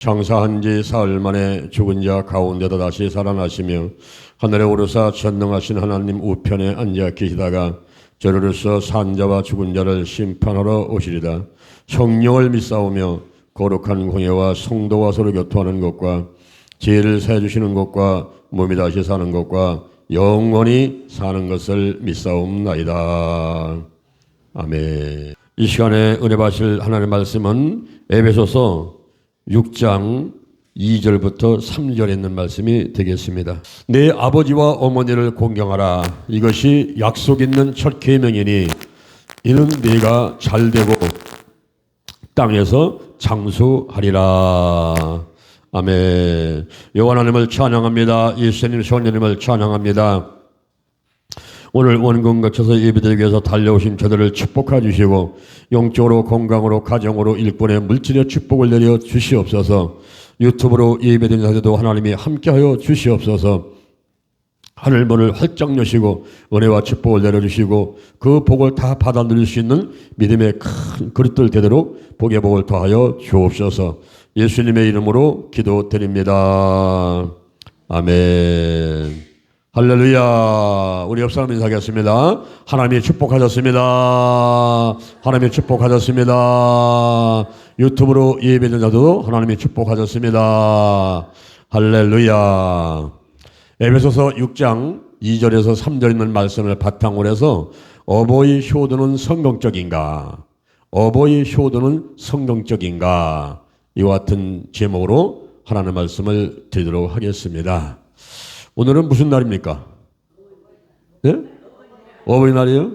장사한 지 사흘 만에 죽은 자 가운데다 다시 살아나시며 하늘에 오르사 전능하신 하나님 우편에 앉아 계시다가 저리로서 산자와 죽은 자를 심판하러 오시리다. 성령을 믿사오며 거룩한 공예와 성도와 서로 교통하는 것과 죄를 사해 주시는 것과 몸이 다시 사는 것과 영원히 사는 것을 믿사옵나이다. 아멘. 이 시간에 은혜 받으실 하나님의 말씀은 에베소서 6장 2절부터 3절에 있는 말씀이 되겠습니다. 내 아버지와 어머니를 공경하라. 이것이 약속 있는 첫 계명이니 이는 네가 잘되고 땅에서 장수하리라. 아멘. 여호와 하나님을 찬양합니다. 예수님 성령님을 찬양합니다. 오늘 원금 거쳐서 예배드리기 위해서 달려오신 저들을 축복해 주시고 영적으로 건강으로 가정으로 일꾼의 물질의 축복을 내려 주시옵소서. 유튜브로 예배드리는 자들도 하나님이 함께하여 주시옵소서. 하늘문을 활짝 여시고 은혜와 축복을 내려주시고 그 복을 다 받아 누릴 수 있는 믿음의 큰 그릇들 되도록 복의 복을 더하여 주옵소서. 예수님의 이름으로 기도드립니다. 아멘. 할렐루야. 우리 옆 사람 인사하겠습니다. 하나님이 축복하셨습니다. 하나님이 축복하셨습니다. 유튜브로 예배드리는 자도 하나님이 축복하셨습니다. 할렐루야. 에베소서 6장 2절에서 3절 있는 말씀을 바탕으로 해서 어버이 효도는 성경적인가? 어버이 효도는 성경적인가? 이와 같은 제목으로 하나님의 말씀을 드리도록 하겠습니다. 오늘은 무슨 날입니까? 네? 어버이날이에요?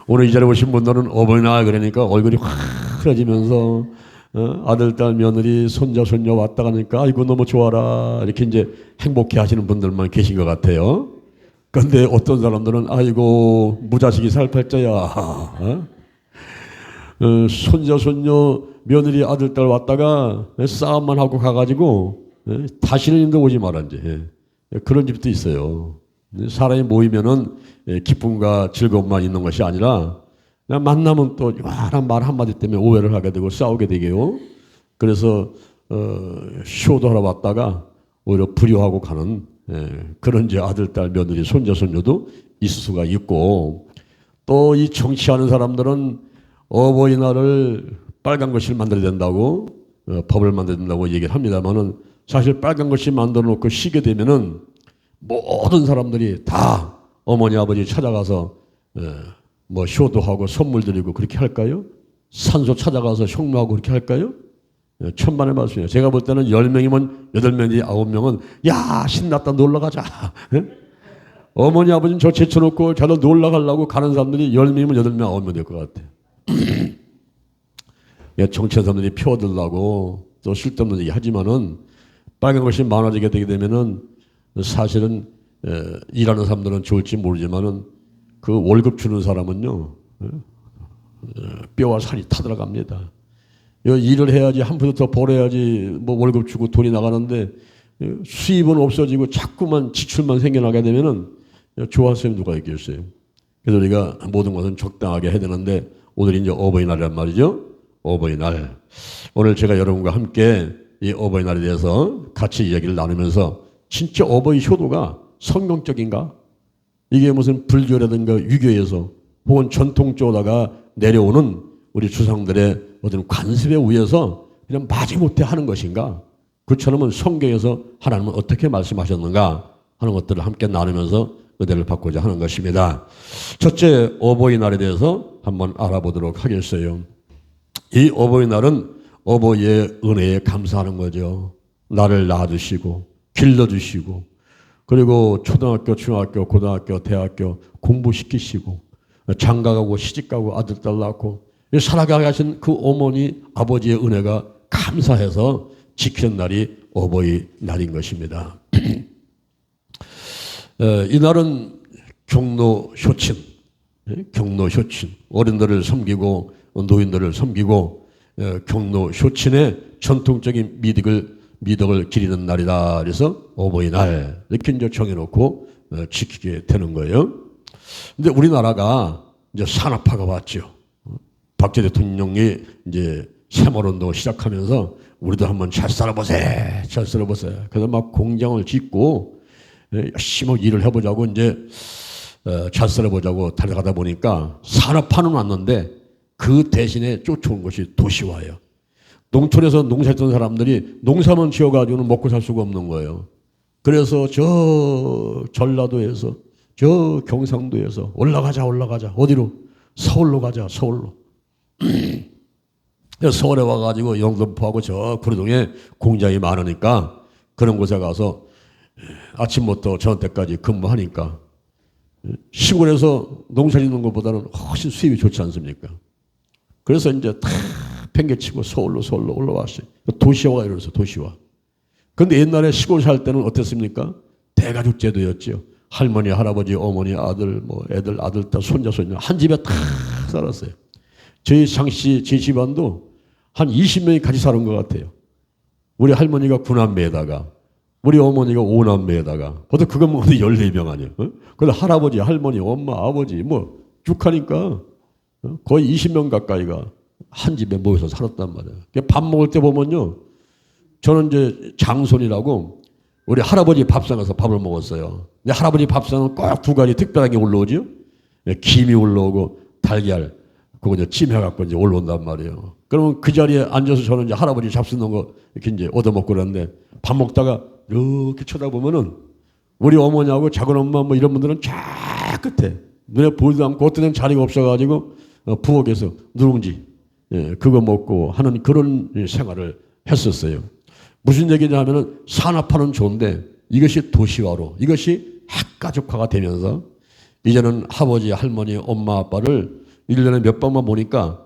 오늘 이 자리에 오신 분들은 어버이날 그러니까 얼굴이 환해지면서 아들, 딸, 며느리, 손자, 손녀 왔다 가니까 아이고 너무 좋아라 이렇게 이제 행복해 하시는 분들만 계신 것 같아요. 그런데 어떤 사람들은 아이고 무자식이 살팔자야. 손자, 손녀, 며느리, 아들, 딸 왔다가 싸움만 하고 가가지고 다시는 인도 오지 말아 이제 그런 집도 있어요. 사람이 모이면은 기쁨과 즐거움만 있는 것이 아니라 그냥 만나면 또 요란한 말 한마디 때문에 오해를 하게 되고 싸우게 되게요. 그래서 효도하러 왔다가 오히려 불효하고 가는 그런 이제 아들, 딸, 며느리, 손자, 손녀도 있을 수가 있고 또 이 정치하는 사람들은 어버이날을 빨간 글씨를 만들어야 된다고 법을 만들어야 된다고 얘기를 합니다만은 사실 빨간 글씨 만들어 놓고 쉬게 되면은 모든 사람들이 다 어머니 아버지 찾아가서 뭐 효도하고 선물 드리고 그렇게 할까요? 산소 찾아가서 흉모하고 그렇게 할까요? 천만의 말씀이에요. 제가 볼 때는 10명이면 8명이 9명은 야 신났다 놀러가자. 어머니 아버지는 저 제쳐놓고 저도 놀러가려고 가는 사람들이 10명이면 8명 9명 될 것 같아요. 정치한 사람들이 표 얻으려고 또 쓸데없는 얘기 하지만은 빨간 것이 많아지게 되게 되면은 사실은 일하는 사람들은 좋을지 모르지만은 그 월급 주는 사람은요 뼈와 살이 타들어갑니다. 일을 해야지 한 푼 더 벌어야지 뭐 월급 주고 돈이 나가는데 수입은 없어지고 자꾸만 지출만 생겨나게 되면은 좋아할 사람이 누가 있겠어요. 그래서 우리가 모든 것은 적당하게 해야 되는데 오늘이 이제 어버이날이란 말이죠. 어버이날. 오늘 제가 여러분과 함께 이 어버이날에 대해서 같이 이야기를 나누면서 진짜 어버이 효도가 성경적인가? 이게 무슨 불교라든가 유교에서 혹은 전통적으로다가 내려오는 우리 조상들의 어떤 관습에 의해서 그냥 마지못해 하는 것인가? 그렇지 않으면 성경에서 하나님은 어떻게 말씀하셨는가 하는 것들을 함께 나누면서 은혜를 받고자 하는 것입니다. 첫째 어버이날에 대해서 한번 알아보도록 하겠어요. 이 어버이날은 어버이의 은혜에 감사하는 거죠. 나를 낳아주시고 길러주시고 그리고 초등학교, 중학교, 고등학교, 대학교 공부시키시고 장가가고 시집가고 아들, 딸 낳고 살아가게 하신 그 어머니, 아버지의 은혜가 감사해서 지키는 날이 어버이날인 것입니다. 이날은 경로효친, 어른들을 섬기고 노인들을 섬기고 경로효친의 전통적인 미덕을 기리는 날이다. 그래서 어버이날 이렇게 이제 정해놓고 지키게 되는 거예요. 근데 우리나라가 이제 산업화가 왔죠. 박정희 대통령이 이제 새마을운동 시작하면서 우리도 한번 잘 살아보세, 잘 살아보세. 그래서 막 공장을 짓고 열심히 일을 해보자고 이제 잘 살아보자고 달려가다 보니까 산업화는 왔는데 그 대신에 쫓아온 것이 도시화예요. 농촌에서 농사했던 사람들이 농사만 지어가지고는 먹고 살 수가 없는 거예요. 그래서 저 전라도에서 저 경상도에서 올라가자 어디로? 서울로 가자, 서울로. 서울에 와가지고 영등포하고 저 구리동에 공장이 많으니까 그런 곳에 가서 아침부터 저녁때까지 근무하니까 시골에서 농사 짓는 것보다는 훨씬 수입이 좋지 않습니까? 그래서 이제 다 팽개치고 서울로 올라왔어요. 도시화가 이러면서 도시화. 그런데 옛날에 시골 살 때는 어땠습니까? 대가족 제도였죠. 할머니, 할아버지, 어머니, 아들, 뭐 애들, 아들, 딸, 손자, 손녀 한 집에 다 살았어요. 저희 장씨, 제 집안도 한 20명이 같이 사는 것 같아요. 우리 할머니가 9남매에다가 우리 어머니가 5남매에다가 보통 그건 뭐 14명 아니에요. 그런데 할아버지, 할머니, 엄마, 아버지 뭐 쭉 하니까 거의 20명 가까이가 한 집에 모여서 살았단 말이에요. 밥 먹을 때 보면요. 저는 이제 장손이라고 우리 할아버지 밥상 가서 밥을 먹었어요. 근데 할아버지 밥상은 꼭 두 가지 특별한 게 올라오죠. 김이 올라오고 달걀, 그거 이제 찜해갖고 이제 올라온단 말이에요. 그러면 그 자리에 앉아서 저는 이제 할아버지 잡수는 거 이렇게 이제 얻어먹고 그러는데 밥 먹다가 이렇게 쳐다보면은 우리 어머니하고 작은 엄마 뭐 이런 분들은 저 끝에 눈에 보이도 않고 어떤 데는 자리가 없어가지고 부엌에서 누룽지 그거 먹고 하는 그런 생활을 했었어요. 무슨 얘기냐 하면은 산업화는 좋은데 이것이 도시화로 이것이 핵가족화가 되면서 이제는 아버지, 할머니, 엄마, 아빠를 1년에 몇 번만 보니까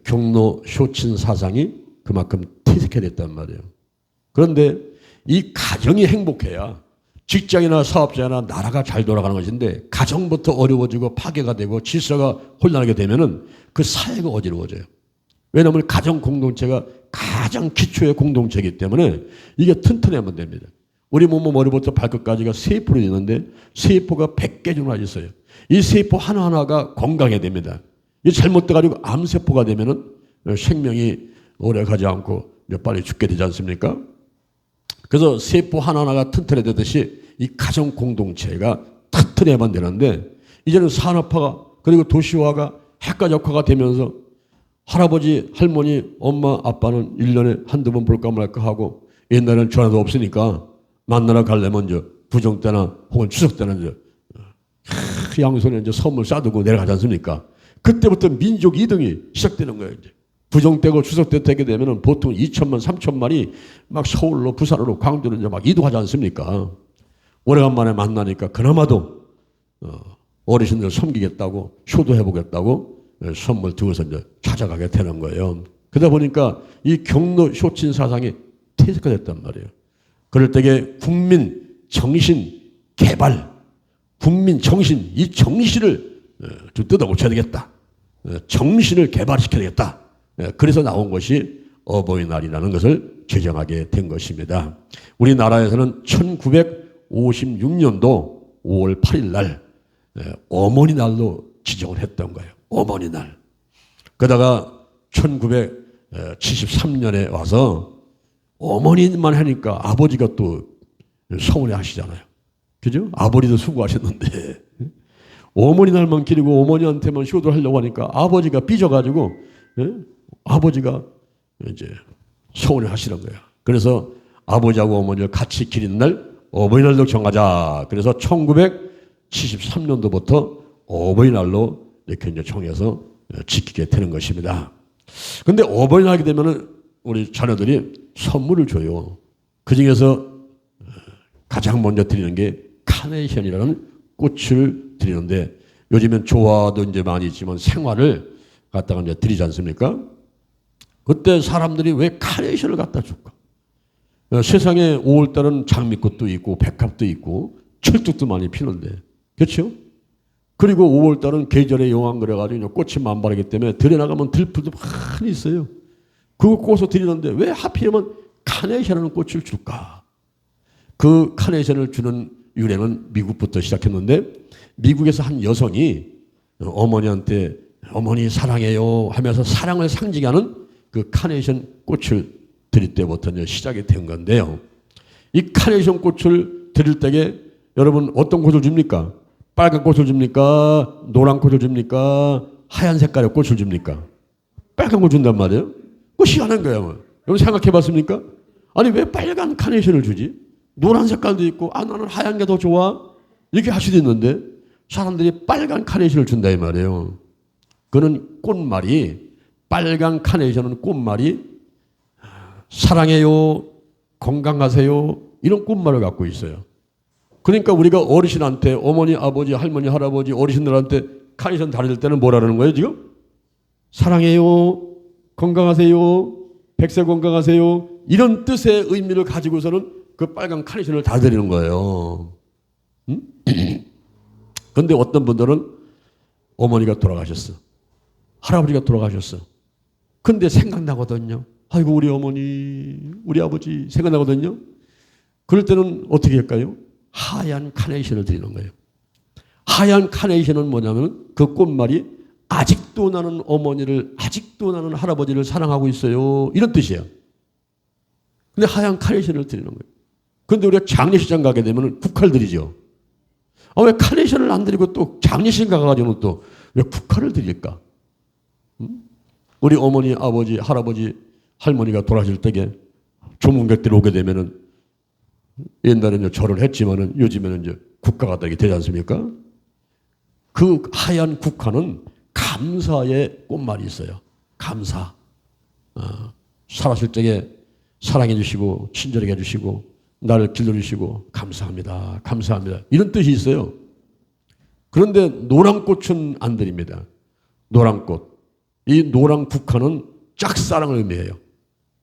경로 쇼친 사상이 그만큼 퇴색해졌단 말이에요. 그런데 이 가정이 행복해야 직장이나 사업자나 나라가 잘 돌아가는 것인데 가정부터 어려워지고 파괴가 되고 질서가 혼란하게 되면은 그 사회가 어지러워져요. 왜냐하면 가정 공동체가 가장 기초의 공동체이기 때문에 이게 튼튼하면 됩니다. 우리 몸 머리부터 발끝까지가 세포로 있는데 세포가 100개 정도 있어요. 이 세포 하나하나가 건강해야 됩니다. 이 잘못돼가지고 암세포가 되면은 생명이 오래 가지 않고 빨리 죽게 되지 않습니까? 그래서 세포 하나하나가 튼튼해야 되듯이 이 가정 공동체가 튼튼해야만 되는데 이제는 산업화가 그리고 도시화가 핵가족화가 되면서 할아버지, 할머니, 엄마, 아빠는 1년에 한두 번 볼까 말까 하고 옛날에는 전화도 없으니까 만나러 가려면 이제 구정 때나 혹은 추석 때나 이제 양손에 이제 선물 싸두고 내려가지 않습니까? 그때부터 민족 이동이 시작되는 거예요. 이제 구정 때고 추석 때 되게 되면은 보통 2천만, 3천만이 막 서울로, 부산으로, 광주로 이제 막 이동하지 않습니까? 오래간만에 만나니까 그나마도 어르신들 섬기겠다고 효도해보겠다고 선물 두고서 이제 찾아가게 되는 거예요. 그러다 보니까 이 경로 쇼친 사상이 퇴색화됐단 말이에요. 그럴 때에 국민 정신 개발, 국민 정신, 이 정신을 좀 뜯어고쳐야 되겠다. 정신을 개발시켜야 되겠다. 그래서 나온 것이 어버이날이라는 것을 제정하게 된 것입니다. 우리나라에서는 1956년도 5월 8일 날 어머니 날로 지정을 했던 거예요. 어머니 날. 그러다가 1973년에 와서 어머니만 하니까 아버지가 또 서운해 하시잖아요. 그죠? 아버지도 수고하셨는데 어머니 날만 기리고 어머니한테만 효도를 하려고 하니까 아버지가 삐져가지고 아버지가 이제 서운해 하시는 거예요. 그래서 아버지하고 어머니를 같이 기리는 날 어버이날로 정하자. 그래서 1973년도부터 어버이날로 이렇게 이제 정해서 지키게 되는 것입니다. 근데 어버이날 하게 되면은 우리 자녀들이 선물을 줘요. 그 중에서 가장 먼저 드리는 게 카네이션이라는 꽃을 드리는데 요즘엔 조화도 이제 많이 있지만 생화를 갖다가 이제 드리지 않습니까? 그때 사람들이 왜 카네이션을 갖다 줄까? 세상에 5월달은 장미꽃도 있고 백합도 있고 철쭉도 많이 피는데 그렇죠? 그리고 5월달은 계절의 여왕 그래가지고 꽃이 만발하기 때문에 들에 나가면 들풀도 많이 있어요. 그거 꽂아서 드리는데 왜 하필이면 카네이션이라는 꽃을 줄까? 그 카네이션을 주는 유래는 미국부터 시작했는데 미국에서 한 여성이 어머니한테 어머니 사랑해요 하면서 사랑을 상징하는 그 카네이션 꽃을 드릴 때부터 이제 시작이 된 건데요. 이 카네이션 꽃을 드릴 때에 여러분 어떤 꽃을 줍니까? 빨간 꽃을 줍니까? 노란 꽃을 줍니까? 하얀 색깔의 꽃을 줍니까? 빨간 꽃 준단 말이에요. 그거 희한한 거예요. 여러분 생각해 봤습니까? 아니 왜 빨간 카네이션을 주지? 노란 색깔도 있고 나는 하얀 게 더 좋아. 이렇게 할 수도 있는데 사람들이 빨간 카네이션을 준다 이 말이에요. 그는 꽃말이 빨간 카네이션은 꽃말이 사랑해요, 건강하세요 이런 꽃말을 갖고 있어요. 그러니까 우리가 어르신한테 어머니, 아버지, 할머니, 할아버지, 어르신들한테 카네이션 다릴 때는 뭐라는 거예요 지금? 사랑해요, 건강하세요, 백세 건강하세요 이런 뜻의 의미를 가지고서는 그 빨간 카네이션을 다 드리는 거예요. 그런데 어떤 분들은 어머니가 돌아가셨어. 할아버지가 돌아가셨어. 근데 생각나거든요. 아이고 우리 어머니, 우리 아버지 생각나거든요. 그럴 때는 어떻게 할까요? 하얀 카네이션을 드리는 거예요. 하얀 카네이션은 뭐냐면 그 꽃말이 아직도 나는 어머니를, 아직도 나는 할아버지를 사랑하고 있어요. 이런 뜻이에요. 근데 하얀 카네이션을 드리는 거예요. 그런데 우리가 장례식장 가게 되면 국화를 드리죠. 왜 카네이션을 안 드리고 또 장례식 가가지고는 또 왜 국화를 드릴까? 우리 어머니, 아버지, 할아버지, 할머니가 돌아가실 때에 조문객들이 오게 되면은 옛날에는 절을 했지만은 요즘에는 이제 국화가 되지 않습니까? 그 하얀 국화는 감사의 꽃말이 있어요. 감사. 살았을 적에 사랑해 주시고 친절하게 해 주시고 나를 길러주시고 감사합니다. 감사합니다. 이런 뜻이 있어요. 그런데 노란 꽃은 안 드립니다. 노란 꽃. 이 노란 국화는 짝사랑을 의미해요.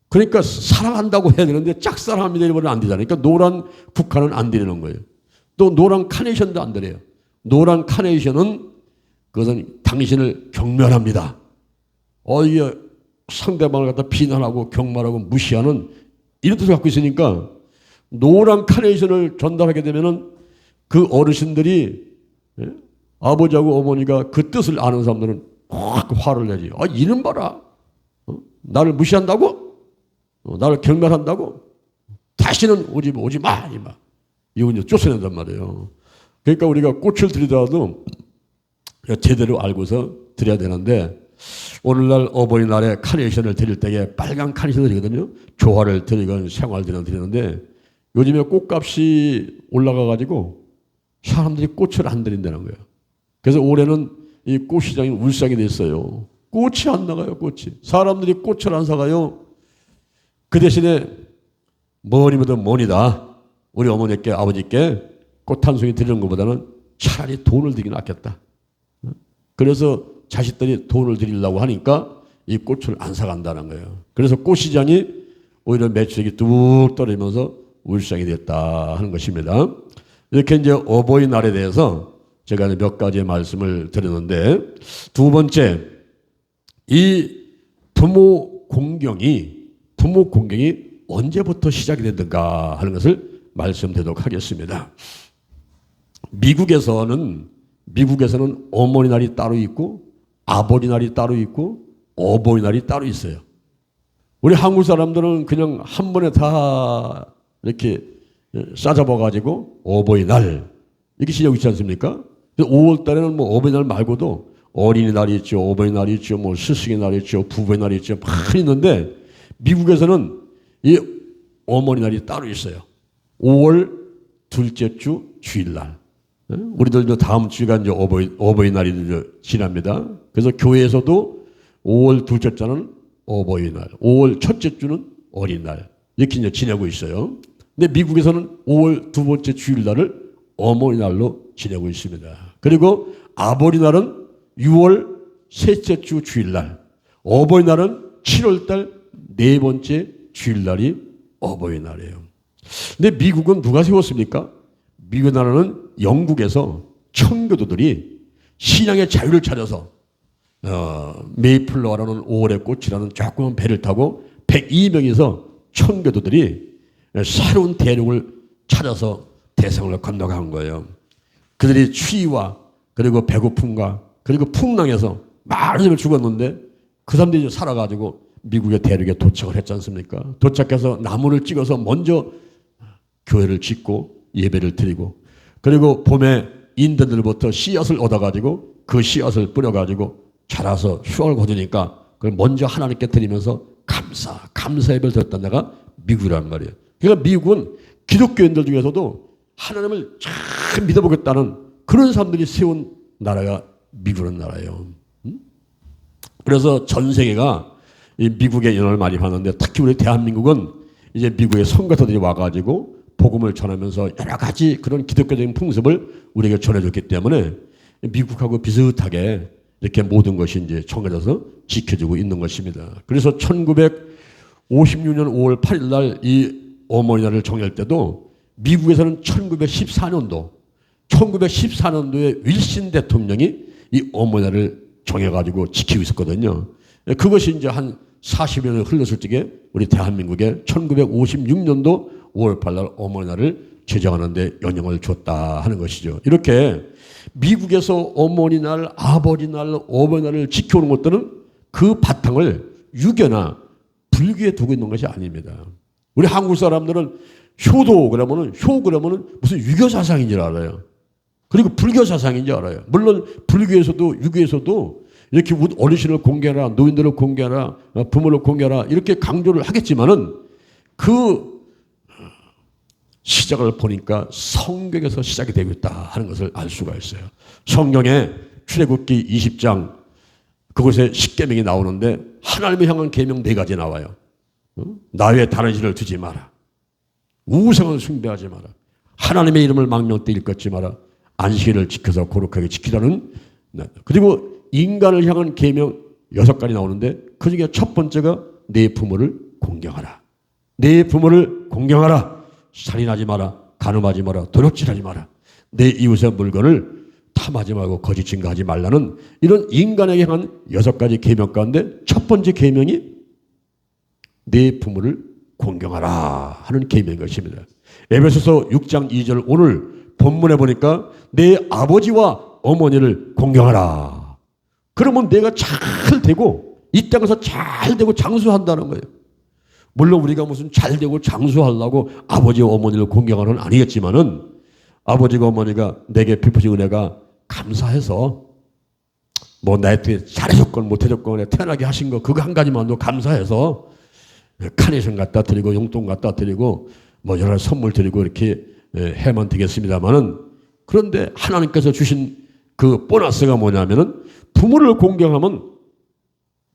그러니까 사랑한다고 해야 되는데 짝사랑합니다 이러면 안 되잖아요. 그러니까 노란 국화는 안 드리는 거예요. 또 노란 카네이션도 안 드려요. 노란 카네이션은 그것은 당신을 경멸합니다. 이게 상대방을 갖다 비난하고 경멸하고 무시하는 이런 뜻을 갖고 있으니까 노란 카네이션을 전달하게 되면은 그 어르신들이 아버지하고 어머니가 그 뜻을 아는 사람들은 확 화를 내지. 이놈 봐라. 나를 무시한다고? 나를 경멸한다고? 다시는 오지 마. 이거 이제 쫓아낸단 말이에요. 그러니까 우리가 꽃을 드리더라도 제대로 알고서 드려야 되는데 오늘날 어버이날에 카네이션을 드릴 때에 빨간 카네이션을 드리거든요. 조화를 드리건 생활들을 드리는데 요즘에 꽃값이 올라가가지고 사람들이 꽃을 안 드린다는 거예요. 그래서 올해는 이 꽃시장이 울상이 됐어요. 꽃이 안 나가요, 꽃이. 사람들이 꽃을 안 사가요. 그 대신에 뭐니보다 뭐니다. 우리 어머니께, 아버지께 꽃 한 송이 드리는 것보다는 차라리 돈을 드리긴 아꼈다. 그래서 자식들이 돈을 드리려고 하니까 이 꽃을 안 사간다는 거예요. 그래서 꽃시장이 오히려 매출액이 뚝 떨어지면서 울상이 됐다 하는 것입니다. 이렇게 이제 어버이날에 대해서 제가 몇 가지 말씀을 드렸는데 두 번째, 이 부모 공경이 언제부터 시작이 됐는가 하는 것을 말씀드리도록 하겠습니다. 미국에서는 어머니날이 따로 있고 아버지날이 따로 있고 어버이날이 따로 있어요. 우리 한국 사람들은 그냥 한 번에 다 이렇게 싸잡아가지고 어버이날 이렇게 시작하고 있지 않습니까? 5월 달에는 뭐 어버이날 말고도 어린이날이 있죠, 어버이날이 있죠, 뭐 스승의 날이 있죠, 부부의 날이 있죠, 많이 있는데 미국에서는 이 어머니날이 따로 있어요. 5월 둘째 주 주일날. 우리들 다음 주가 이제 어버이날이 지납니다. 그래서 교회에서도 5월 둘째 주는 어버이날, 5월 첫째 주는 어린날 이렇게 이제 지내고 있어요. 근데 미국에서는 5월 두 번째 주일날을 어머니날로 지내고 있습니다. 그리고 아버지날은 6월 셋째 주 주일날, 어버이날은 7월달 네 번째 주일날이 어버이날이에요. 근데 미국은 누가 세웠습니까? 미국 나라는 영국에서 청교도들이 신앙의 자유를 찾아서 메이플러라는 5월의 꽃이라는 조그만 배를 타고 102명에서 청교도들이 새로운 대륙을 찾아서 대성을 건너간 거예요. 그들이 추위와 그리고 배고픔과 그리고 풍랑에서 많은 사람이 죽었는데 그 사람들이 살아가지고 미국의 대륙에 도착을 했지 않습니까? 도착해서 나무를 찍어서 먼저 교회를 짓고 예배를 드리고, 그리고 봄에 인디언들부터 씨앗을 얻어가지고 그 씨앗을 뿌려가지고 자라서 수확을 거두니까 그걸 먼저 하나님께 드리면서 감사 예배를 드렸던 데가 미국이란 말이에요. 그러니까 미국은 기독교인들 중에서도 하나님을 잘 믿어보겠다는 그런 사람들이 세운 나라가 미국이라는 나라예요. 그래서 전 세계가 이 미국의 영향을 많이 받는데, 특히 우리 대한민국은 이제 미국의 선교사들이 와가지고 복음을 전하면서 여러 가지 그런 기독교적인 풍습을 우리에게 전해줬기 때문에 미국하고 비슷하게 이렇게 모든 것이 이제 정해져서 지켜지고 있는 것입니다. 그래서 1956년 5월 8일 날 이 어머니 날을 정할 때도 미국에서는 1914년도에 윌슨 대통령이 이 어머니 날을 정해가지고 지키고 있었거든요. 그것이 이제 한 40여 년을 흘렀을 적에 우리 대한민국에 1956년도 5월 8일 날 어머니 날을 제정하는데 영향을 줬다 하는 것이죠. 이렇게 미국에서 어머니 날, 아버지 날, 어머니 날을 지켜오는 것들은 그 바탕을 유교나 불교에 두고 있는 것이 아닙니다. 우리 한국 사람들은 효도 그러면은 무슨 유교 사상인 줄 알아요. 그리고 불교 사상인 줄 알아요. 물론 불교에서도 유교에서도 이렇게 어르신을 공개하라, 노인들을 공개하라, 부모를 공개하라 이렇게 강조를 하겠지만은 그 시작을 보니까 성경에서 시작이 되고 있다 하는 것을 알 수가 있어요. 성경에 출애굽기 20장 그곳에 십계명이 나오는데 하나님을 향한 계명 4가지 나와요. 나 외에 다른 신을 두지 마라. 우상을 숭배하지 마라. 하나님의 이름을 망령 때 일컫지 마라. 안식일을 지켜서 거룩하게 지키라는. 그리고 인간을 향한 계명 6가지 나오는데 그중에 첫 번째가 내 부모를 공경하라. 내 부모를 공경하라. 살인하지 마라. 간음하지 마라. 도둑질하지 마라. 내 이웃의 물건을 탐하지 말고 거짓 증거하지 말라는 이런 인간에게 향한 6가지 계명 가운데 첫 번째 계명이 내 부모를 공경하라 하는 계명인 것입니다. 에베소서 6장 2절 오늘 본문에 보니까 내 아버지와 어머니를 공경하라. 그러면 내가 잘 되고 이 땅에서 잘 되고 장수한다는 거예요. 물론 우리가 무슨 잘 되고 장수하려고 아버지와 어머니를 공경하는 건 아니겠지만은 아버지가 어머니가 내게 베푸신 은혜가 감사해서 뭐 나한테 잘해줬건 못해줬건 태어나게 하신 거 그거 한 가지만도 감사해서 카네이션 갖다 드리고 용돈 갖다 드리고 뭐 여러 가지 선물 드리고 이렇게 해만 되겠습니다만은, 그런데 하나님께서 주신 그 보너스가 뭐냐면은 부모를 공경하면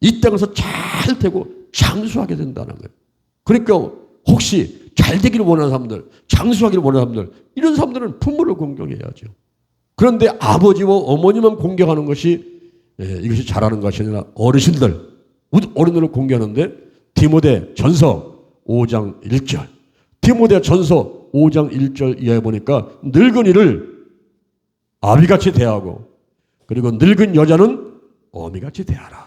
이 땅에서 잘 되고 장수하게 된다는 거예요. 그러니까 혹시 잘 되기를 원하는 사람들, 장수하기를 원하는 사람들, 이런 사람들은 부모를 공경해야죠. 그런데 아버지와 어머니만 공경하는 것이 이것이 잘하는 것이 아니라 어르신들, 어른들을 공경하는데 디모데 전서 5장 1절 디모데 전서 5장 1절 이하에 보니까 늙은이를 아비같이 대하고 그리고 늙은 여자는 어미같이 대하라.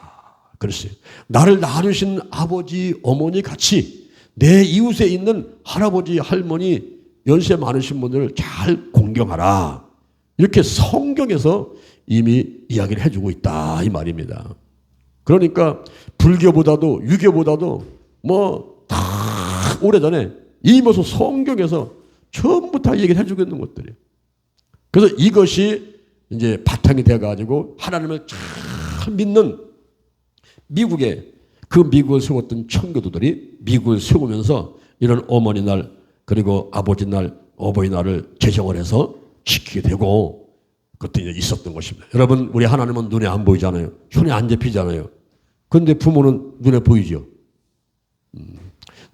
그랬어요. 나를 낳아주신 아버지 어머니 같이 내 이웃에 있는 할아버지 할머니 연세 많으신 분들을 잘 공경하라. 이렇게 성경에서 이미 이야기를 해주고 있다 이 말입니다. 그러니까 불교보다도 유교보다도 뭐 다 오래전에 이모서 성경에서 전부 다 얘기를 해주고 있는 것들이에요. 그래서 이것이 이제 바탕이 돼가지고 하나님을 잘 믿는 미국에 그 미국을 세웠던 청교도들이 미국을 세우면서 이런 어머니 날 그리고 아버지 날 어버이날을 제정을 해서 지키게 되고 그것도 이제 있었던 것입니다. 여러분 우리 하나님은 눈에 안 보이잖아요. 손에 안 잡히잖아요. 그런데 부모는 눈에 보이죠.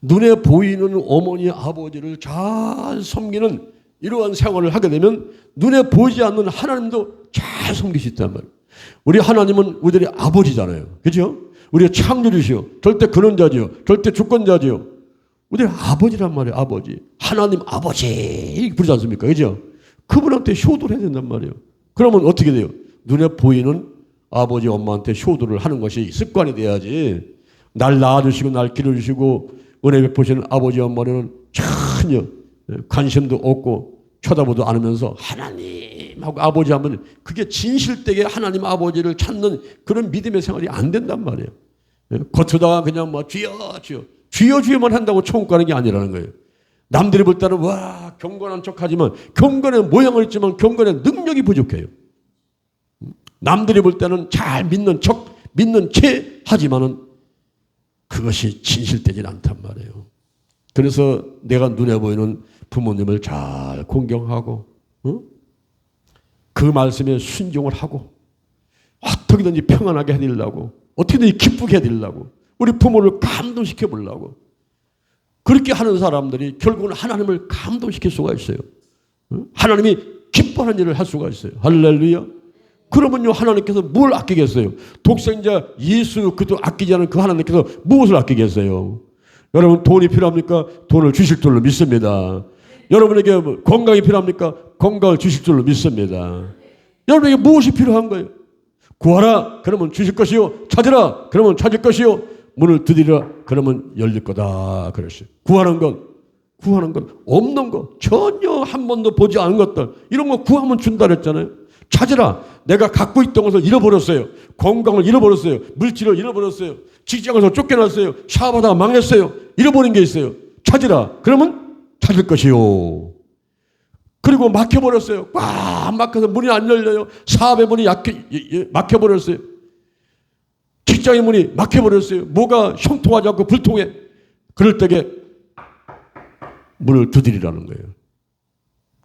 눈에 보이는 어머니 아버지를 잘 섬기는 이러한 생활을 하게 되면 눈에 보이지 않는 하나님도 잘 섬길 수 있단 말이에요. 우리 하나님은 우리들의 아버지잖아요. 그렇죠? 우리가 창조주시오. 절대 근원자지요. 절대 주권자지요. 우리의 아버지란 말이에요. 아버지. 하나님 아버지 이렇게 부르지 않습니까? 그렇죠? 그분한테 효도를 해야 된단 말이에요. 그러면 어떻게 돼요? 눈에 보이는 아버지 엄마한테 효도를 하는 것이 습관이 돼야지. 날 낳아주시고 날 기르주시고 은혜 베푸시는 아버지 엄마는 전혀 관심도 없고 쳐다보도 않으면서 하나님하고 아버지 하면 그게 진실되게 하나님 아버지를 찾는 그런 믿음의 생활이 안 된단 말이에요. 겉으로다가 그냥 뭐 주여 주여 주여 주여만 한다고 천국 가는 게 아니라는 거예요. 남들이 볼 때는 와 경건한 척하지만 경건의 모양을 있지만 경건의 능력이 부족해요. 남들이 볼 때는 잘 믿는 척 믿는 채 하지만은 그것이 진실되질 않단 말이에요. 그래서 내가 눈에 보이는 부모님을 잘 공경하고 그 말씀에 순종을 하고 어떻게든지 평안하게 해드리려고 어떻게든지 기쁘게 해드리려고 우리 부모를 감동시켜 보려고 그렇게 하는 사람들이 결국은 하나님을 감동시킬 수가 있어요. 하나님이 기뻐하는 일을 할 수가 있어요. 할렐루야. 그러면요 하나님께서 뭘 아끼겠어요? 독생자 예수 그도 아끼지 않은 그 하나님께서 무엇을 아끼겠어요? 여러분 돈이 필요합니까? 돈을 주실 줄로 믿습니다. 여러분에게 건강이 필요합니까? 건강을 주실 줄로 믿습니다. 여러분에게 무엇이 필요한 거예요? 구하라 그러면 주실 것이요 찾으라 그러면 찾을 것이요 문을 두드리라 그러면 열릴 거다 그랬어요. 구하는 것 없는 것 전혀 한 번도 보지 않은 것들 이런 거 구하면 준다 그랬잖아요. 찾으라 내가 갖고 있던 것을 잃어버렸어요. 건강을 잃어버렸어요. 물질을 잃어버렸어요. 직장에서 쫓겨났어요. 샤워하다가 망했어요. 잃어버린 게 있어요. 찾으라 그러면 찾을 것이요. 그리고 막혀버렸어요. 꽉 막혀서 문이 안 열려요. 사업의 문이 막혀버렸어요. 직장의 문이 막혀버렸어요. 뭐가 형통하지 않고 불통해. 그럴 때에 문을 두드리라는 거예요.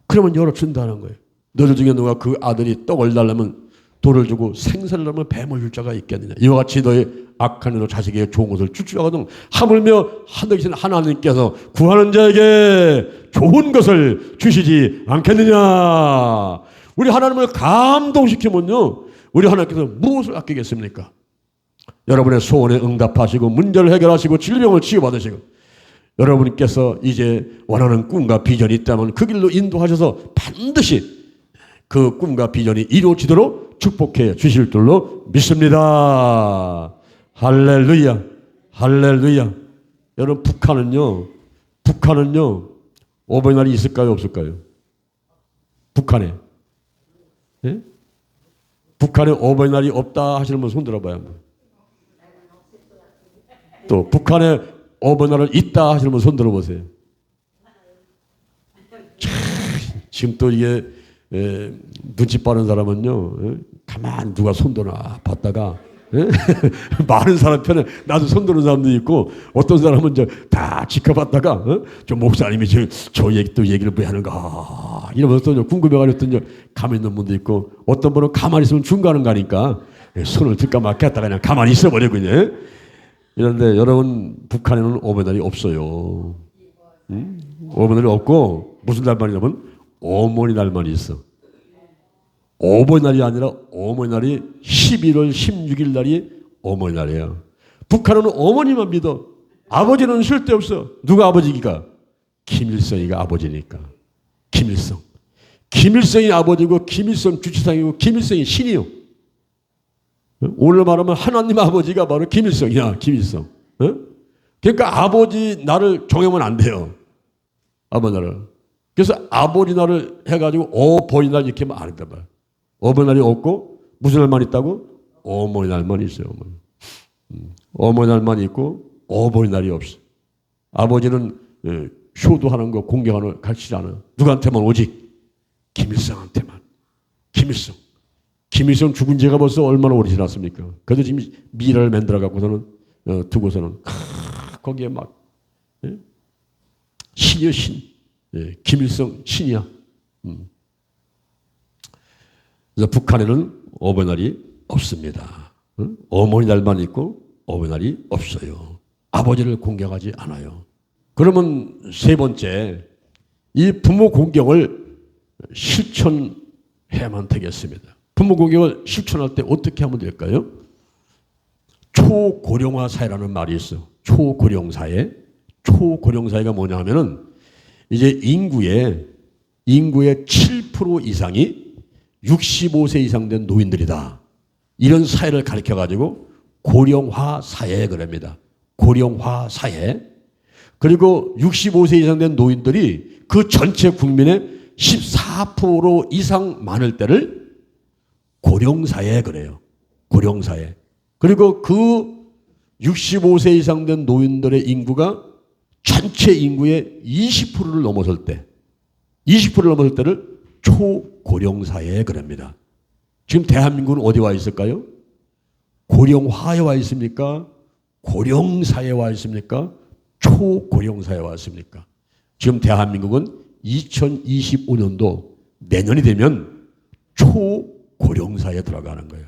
그러면 열어준다는 거예요. 너들 중에 누가 그 아들이 떡을 달라면 돌을 주고 생선을 달라면 뱀을 줄 자가 있겠느냐. 이와 같이 너의 악한 일로 자식에게 좋은 것을 줄 줄 알거든. 하물며 하늘이신 하나님께서 구하는 자에게 좋은 것을 주시지 않겠느냐. 우리 하나님을 감동시키면요 우리 하나님께서 무엇을 아끼겠습니까? 여러분의 소원에 응답하시고 문제를 해결하시고 질병을 치유받으시고 여러분께서 이제 원하는 꿈과 비전이 있다면 그 길로 인도하셔서 반드시 그 꿈과 비전이 이루어지도록 축복해 주실 줄로 믿습니다. 할렐루야. 할렐루야. 여러분 북한은요 어버이날이 있을까요 없을까요? 북한에 예? 북한에 어버이날이 없다 하시는 분 손 들어봐요. 또 북한에 어버이날은 있다 하시는 분 손 들어보세요. 지금 또 이게 눈치 빠른 사람은요 가만 누가 손도나 봤다가 많은 사람 편에 나도 손드는 사람도 있고 어떤 사람은 다 지켜봤다가 저 목사님이 저 얘기 또 얘기를 왜 하는가 이러면서 또 궁금해가지고 가만히 있는 분도 있고 어떤 분은 가만히 있으면 중간은 가니까 손을 들까 말까 했다가 그냥 가만히 있어버리거든요. 그런데 여러분 북한에는 어버이날이 없어요. 어버이날이 없고 무슨 날만 있냐면 어머니 날만 있어. 어버이날이 아니라 어머니날이 11월 16일 날이 어머니날이에요. 북한은 어머니만 믿어. 아버지는 쓸데없어. 누가 아버지니까? 김일성이가 아버지니까. 김일성이 아버지고 김일성 주치상이고 김일성이 신이요. 오늘 말하면 하나님 아버지가 바로 김일성이야. 김일성. 그러니까 아버지 날을 정하면 안 돼요. 아버지 날을. 그래서 아버지 날을 해가지고 어버이날 이렇게 하면 안 된단 말이야. 어버이날이 없고 무슨 날만 있다고? 어머니날만 있어요. 어머니날만 있고 어버이날이 없어. 아버지는 효도하는 거 공경하는 거 가르치지 않아요. 누구한테만 오직 김일성한테만. 김일성 죽은 지가 벌써 얼마나 오래 지났습니까? 그래도 지금 미라를 만들어 갖고서는 두고서는 거기에 막 신이요 신. 김일성 신이야. 그래서 북한에는 어버이날이 없습니다. 어머니날만 있고 어버이날이 없어요. 아버지를 공경하지 않아요. 그러면 세 번째, 이 부모 공경을 실천해야만 되겠습니다. 부모 공경을 실천할 때 어떻게 하면 될까요? 초고령화 사회라는 말이 있어. 초고령 사회가 뭐냐 하면은 이제 인구의 7% 이상이 65세 이상 된 노인들이다. 이런 사회를 가리켜가지고 고령화 사회 그럽니다. 고령화 사회. 그리고 65세 이상 된 노인들이 그 전체 국민의 14% 이상 많을 때를 고령사회 그래요. 고령사회. 그리고 그 65세 이상 된 노인들의 인구가 전체 인구의 20%를 넘어설 때, 20%를 넘어설 때를 초고령사회에 그럽니다. 지금 대한민국은 어디 와 있을까요? 고령화에 와 있습니까? 고령사회에 와 있습니까? 초고령사회에 와 있습니까? 지금 대한민국은 2025년도 내년이 되면 초고령사회에 들어가는 거예요.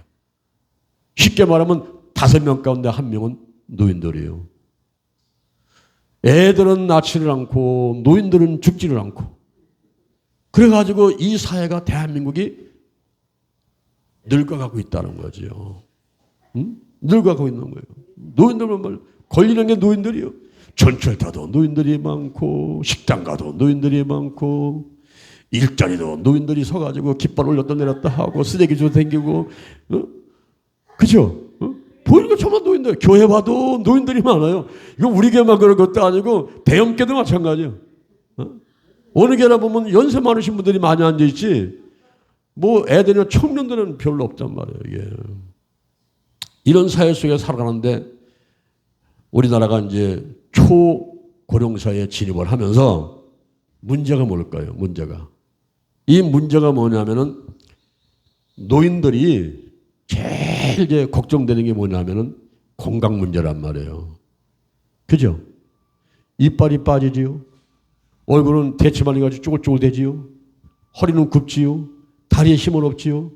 쉽게 말하면 5명 가운데 1명은 노인들이에요. 애들은 낳지를 않고 노인들은 죽지를 않고, 그래가지고 이 사회가, 대한민국이 늙어가고 있다는 거죠. 응? 늙어가고 있는 거예요. 노인들만 말, 걸리는 게 노인들이요. 전철 타도 노인들이 많고, 식당 가도 노인들이 많고, 일자리도 노인들이 서가지고 깃발 올렸다 내렸다 하고, 쓰레기 주워 댕기고, 그죠? 보이는 거 전부 노인들. 교회 봐도 노인들이 많아요. 이거 우리 교회만 그런 것도 아니고 대형교도 마찬가지예요. 어느 교회나 보면 연세 많으신 분들이 많이 앉아있지, 뭐 애들이나 청년들은 별로 없단 말이에요. 이게. 이런 사회 속에 살아가는데 우리나라가 이제 초고령사회에 진입을 하면서 문제가 뭘까요? 이 문제가 뭐냐면은, 노인들이 제일 이제 걱정되는 게 뭐냐면은 건강 문제란 말이에요. 그죠? 이빨이 빠지지요. 얼굴은 대치만이 가지고 쪼글쪼글대지요. 허리는 굽지요. 다리에 힘은 없지요.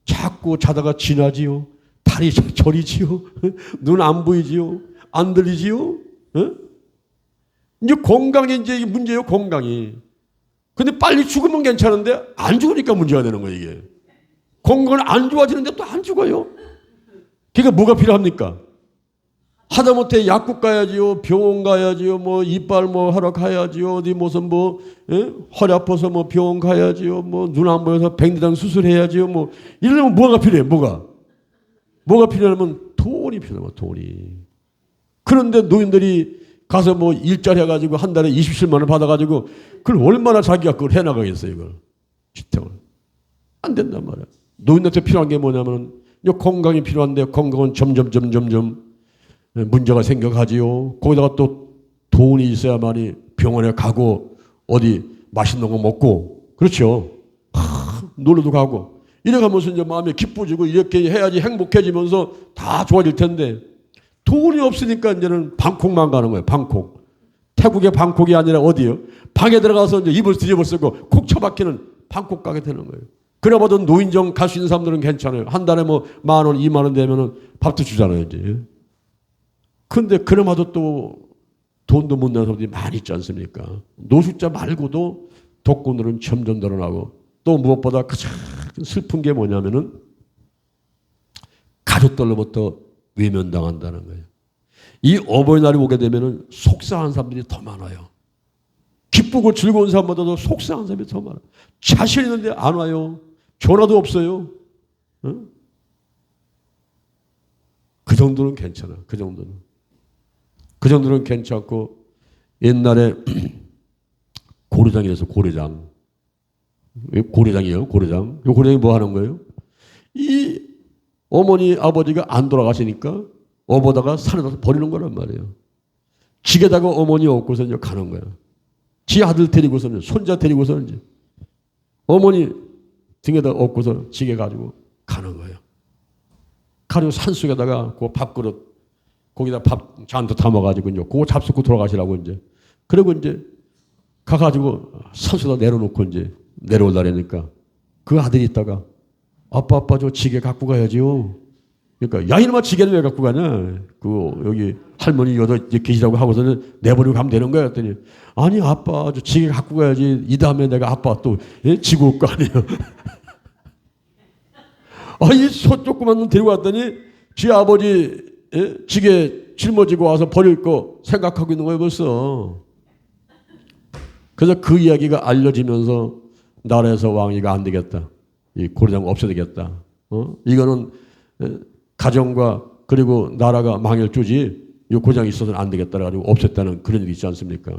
자꾸 자다가 지나지요. 다리 저리지요. 눈 안 보이지요. 안 들리지요. 이제 건강이 이제 문제예요. 건강이. 근데 빨리 죽으면 괜찮은데 안 죽으니까 문제가 되는 거예요, 이게. 건강은 안 좋아지는데 또 안 죽어요. 그러니까 뭐가 필요합니까? 하다못해 약국 가야지요, 병원 가야지요, 뭐 이빨 뭐 하러 가야지요, 어디 무슨 뭐 허리 아파서 뭐 병원 가야지요, 뭐 눈 안 보여서 백내장 수술해야지요, 뭐 이러려면 뭐가 필요해? 뭐가 필요하면 돈이 필요해요, 돈이. 그런데 노인들이 가서 뭐 일자리 해가지고 한 달에 27만 원 받아가지고 그걸 얼마나 자기가 그걸 해나가겠어요, 이걸. 주택을. 안 된단 말이야. 노인한테 필요한 게 뭐냐면 건강이 필요한데 건강은 점점 문제가 생겨가지요. 거기다가 또 돈이 있어야만이 병원에 가고 어디 맛있는 거 먹고, 그렇죠. 놀러도 가고 이래가면서 이제 마음이 기뻐지고 이렇게 해야지 행복해지면서 다 좋아질 텐데, 돈이 없으니까 이제는 방콕만 가는 거예요. 방콕. 태국의 방콕이 아니라 어디요? 방에 들어가서 이제 입을 뒤집어 쓰고 콕 처박히는 방콕 가게 되는 거예요. 그래봐도 노인정 갈 수 있는 사람들은 괜찮아요. 한 달에 뭐 10,000원, 20,000원 되면은 밥도 주잖아요, 이제. 근데 그나마도 또 돈도 못 내는 사람들이 많이 있지 않습니까? 노숙자 말고도 독거노인은 점점 늘어나고, 또 무엇보다 가장 슬픈 게 뭐냐면은 가족들로부터 외면당한다는 거예요. 이 어버이날이 오게 되면은 속상한 사람들이 더 많아요. 기쁘고 즐거운 사람보다도 속상한 사람이 더 많아요. 자신 있는데 안 와요. 전화도 없어요. 응? 그 정도는 괜찮아. 그 정도는 괜찮고, 옛날에 고려장이라서 고려장. 고려장이에요, 고려장. 이 고려장이 뭐 하는 거예요? 이 어머니, 아버지가 안 돌아가시니까 업어다가 산에 가서 버리는 거란 말이에요. 지게다가 어머니 업고서 이제 가는 거야. 지 아들 데리고서는, 손자 데리고서는 이제 어머니 등에다 업고서 지게 가지고 가는 거예요. 가지고 산속에다가 그 밥그릇, 거기다 밥 잔도 담아가지고 이제 그거 잡수고 돌아가시라고 이제. 그리고 이제 가가지고 산속에다 내려놓고 이제 내려올라니까 그 아들이 있다가 아빠 저 지게 갖고 가야지요. 그러니까 야 이놈아 지게는 왜 갖고 가냐? 그 여기 할머니 여기 계시라고 하고서는 내버리고 가면 되는 거야. 했더니 아니 아빠 저 지게 갖고 가야지. 이 다음에 내가 아빠 또 지고 올 거 아니에요. 이 소 조그만 놈 데리고 왔더니 지 아버지 지게 짊어지고 와서 버릴 거 생각하고 있는 거예요 벌써. 그래서 그 이야기가 알려지면서 나라에서 왕위가 안 되겠다. 이 고려장 없어야 되겠다. 이거는 가정과 그리고 나라가 망할주지 이 고려장이 있어서는 안 되겠다. 가지고 없앴다는 그런 일이 있지 않습니까?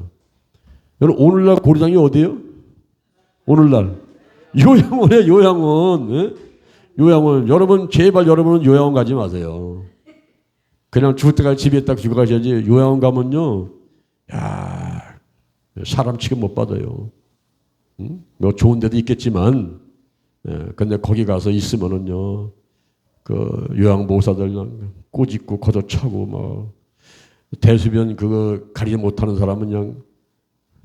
여러분 오늘날 고려장이 어디예요? 오늘날 요양원이에요. 요양원. 요양원. 여러분 제발 여러분은 요양원 가지 마세요. 그냥 죽을 때까지 집에 딱 죽어가셔야지. 요양원 가면요, 야, 사람 취급 못 받아요. 응? 뭐 좋은 데도 있겠지만, 근데 거기 가서 있으면은요, 그 요양보호사들 꼬집고 걷어차고 뭐 대수변 그거 가리지 못하는 사람은 그냥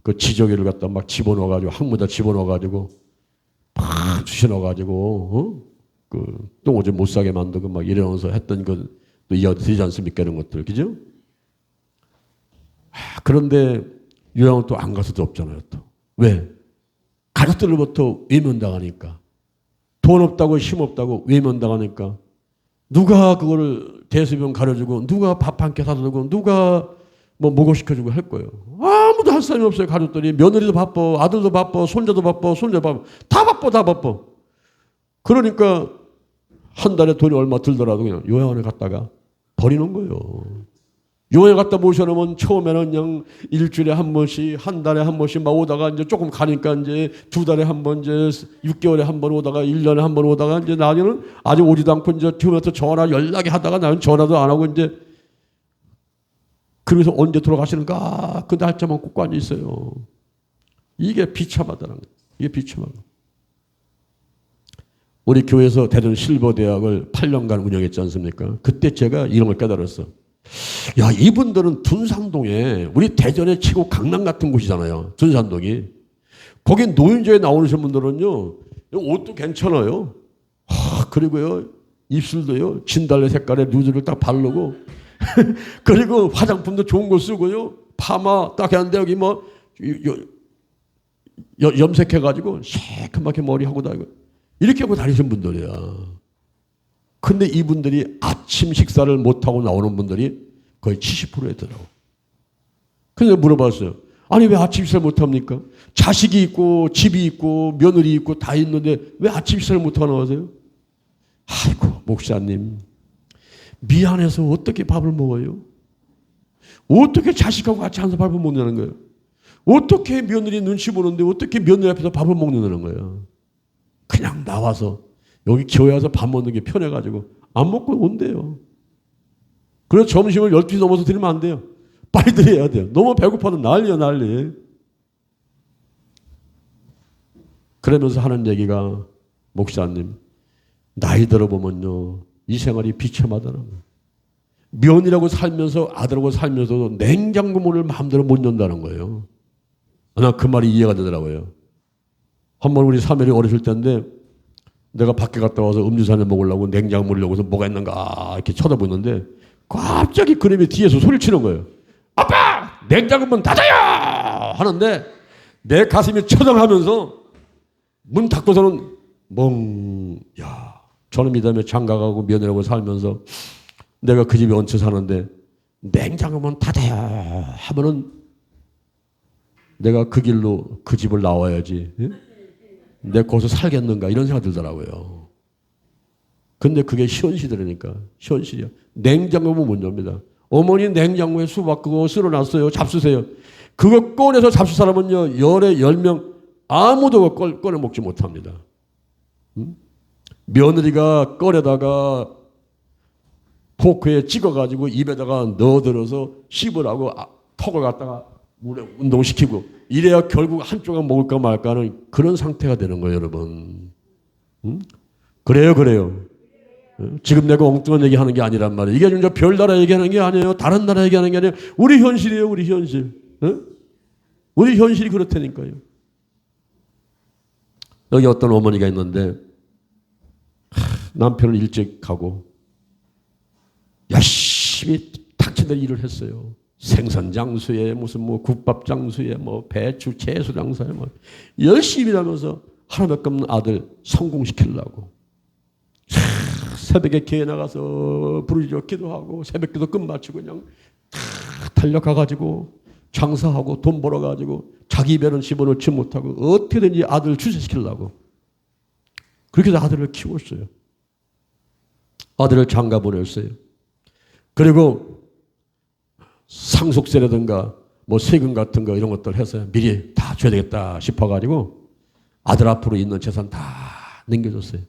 그 지저귀를 갖다 막 집어넣어가지고 항문에다 집어넣어가지고 팍 쑤셔넣어가지고 그 똥오줌 못 싸게 만들고 막 이러면서 했던 건 또 이해가 되지 않습니까? 이런 것들, 그죠? 그런데 요양은 또 안 갈 수도 없잖아요. 또 왜? 가족들로부터 외면당하니까. 돈 없다고 힘 없다고 외면당하니까. 누가 그거를 대수변 가려주고 누가 밥 한 끼 사다 주고 누가 뭐 목욕시켜주고 할 거예요. 아무도 할 사람이 없어요. 가족들이. 며느리도 바빠, 아들도 바빠, 손자도 바빠, 손자 바빠. 다 바빠, 다 바빠. 그러니까 한 달에 돈이 얼마 들더라도 그냥 요양원에 갔다가 버리는 거예요. 요양에 갖다 모셔놓으면 처음에는 그냥 일주일에 한 번씩, 한 달에 한 번씩 막 오다가 이제 조금 가니까 이제 두 달에 한 번, 이제 6개월에 한 번 오다가 1년에 한 번 오다가 이제 나중에는 아직 오지도 않고 이제 처음부터 전화 연락이 하다가 나는 전화도 안 하고 이제 그러면서 언제 돌아가시는가 그 날짜만 꼭 앉아 있어요. 이게 비참하다는 거예요. 이게 비참한 거예요. 우리 교회에서 대전 실버대학을 8년간 운영했지 않습니까? 그때 제가 이런 걸 깨달았어. 야, 이분들은 둔산동에 우리 대전에 치고 강남 같은 곳이잖아요. 둔산동이. 거기 노인조에 나오는 분들은요. 옷도 괜찮아요. 그리고요. 입술도요. 진달래 색깔의 누드를 딱 바르고 그리고 화장품도 좋은 거 쓰고요. 파마 딱 했는데 여기 뭐 염색해가지고 새까맣게 머리하고 다니고 이렇게 하고 다니신 분들이야. 근데 이분들이 아침 식사를 못하고 나오는 분들이 거의 70%에 더라고. 그래서 물어봤어요. 아니 왜 아침 식사를 못합니까? 자식이 있고 집이 있고 며느리 있고 다 있는데 왜 아침 식사를 못하고 나와세요? 아이고 목사님 미안해서 어떻게 밥을 먹어요? 어떻게 자식하고 같이 앉아서 밥을 먹냐는 거예요. 어떻게 며느리 눈치 보는데 어떻게 며느리 앞에서 밥을 먹느냐는 거예요. 그냥 나와서 여기 교회 와서 밥 먹는 게 편해가지고 안 먹고 온대요. 그래서 점심을 12시 넘어서 드리면 안 돼요. 빨리 드려야 돼요. 너무 배고파도 난리야 난리. 그러면서 하는 얘기가 목사님 나이 들어보면요 이 생활이 비참하다는 거예요. 며느리라고 살면서 아들하고 살면서도 냉장고 문을 마음대로 못 연다는 거예요. 나 그 말이 이해가 되더라고요. 한번 우리 사멜이 어렸을 때인데 내가 밖에 갔다 와서 음료수 한잔 먹으려고 냉장고 물려고 해서 뭐가 있는가 이렇게 쳐다보는데 갑자기 그놈이 뒤에서 소리를 치는 거예요. 아빠! 냉장고 문 닫아요! 하는데 내 가슴이 처정하면서 문 닫고서는 야 저놈이 다음에 장가가고 며느리하고 살면서 내가 그 집에 얹혀 사는데 냉장고 문 닫아요 하면은 내가 그 길로 그 집을 나와야지. 예? 내가 거기서 살겠는가 이런 생각 들더라고요. 근데 그게 현실이라니까. 현실이야. 냉장고는 못 엽니다. 어머니 냉장고에 수박 그거 쓸어놨어요. 잡수세요. 그거 꺼내서 잡수 사람은요. 열에 10명 아무도 그거 꺼내 먹지 못합니다. 응? 며느리가 꺼내다가 포크에 찍어가지고 입에다가 넣어들어서 씹으라고 턱을 갖다가 물에 운동시키고 이래야 결국 한쪽은 먹을까 말까 하는 그런 상태가 되는 거예요, 여러분. 응? 그래요. 지금 내가 엉뚱한 얘기하는 게 아니란 말이에요. 이게 진짜 별나라 얘기하는 게 아니에요. 다른 나라 얘기하는 게 아니에요. 우리 현실이에요, 우리 현실. 응? 우리 현실이 그렇다니까요. 여기 어떤 어머니가 있는데 남편을 일찍 가고 열심히 닥치는 일을 했어요. 생선 장수에 무슨 뭐 국밥 장수에 뭐 배추 채소 장사에 뭐 열심히 하면서 하나밖에 없는 아들 성공시키려고 새벽에 교회 나가서 부르짖어 기도하고 새벽기도 끝마치고 그냥 다 달려가가지고 장사하고 돈 벌어가지고 자기 배는 집어넣지 못하고 어떻게든지 아들을 출세시키려고 그렇게 해서 아들을 키웠어요. 아들을 장가 보냈어요. 그리고 상속세라든가 뭐 세금 같은 거 이런 것들 해서 미리 다 줘야 되겠다 싶어가지고 아들 앞으로 있는 재산 다 남겨줬어요.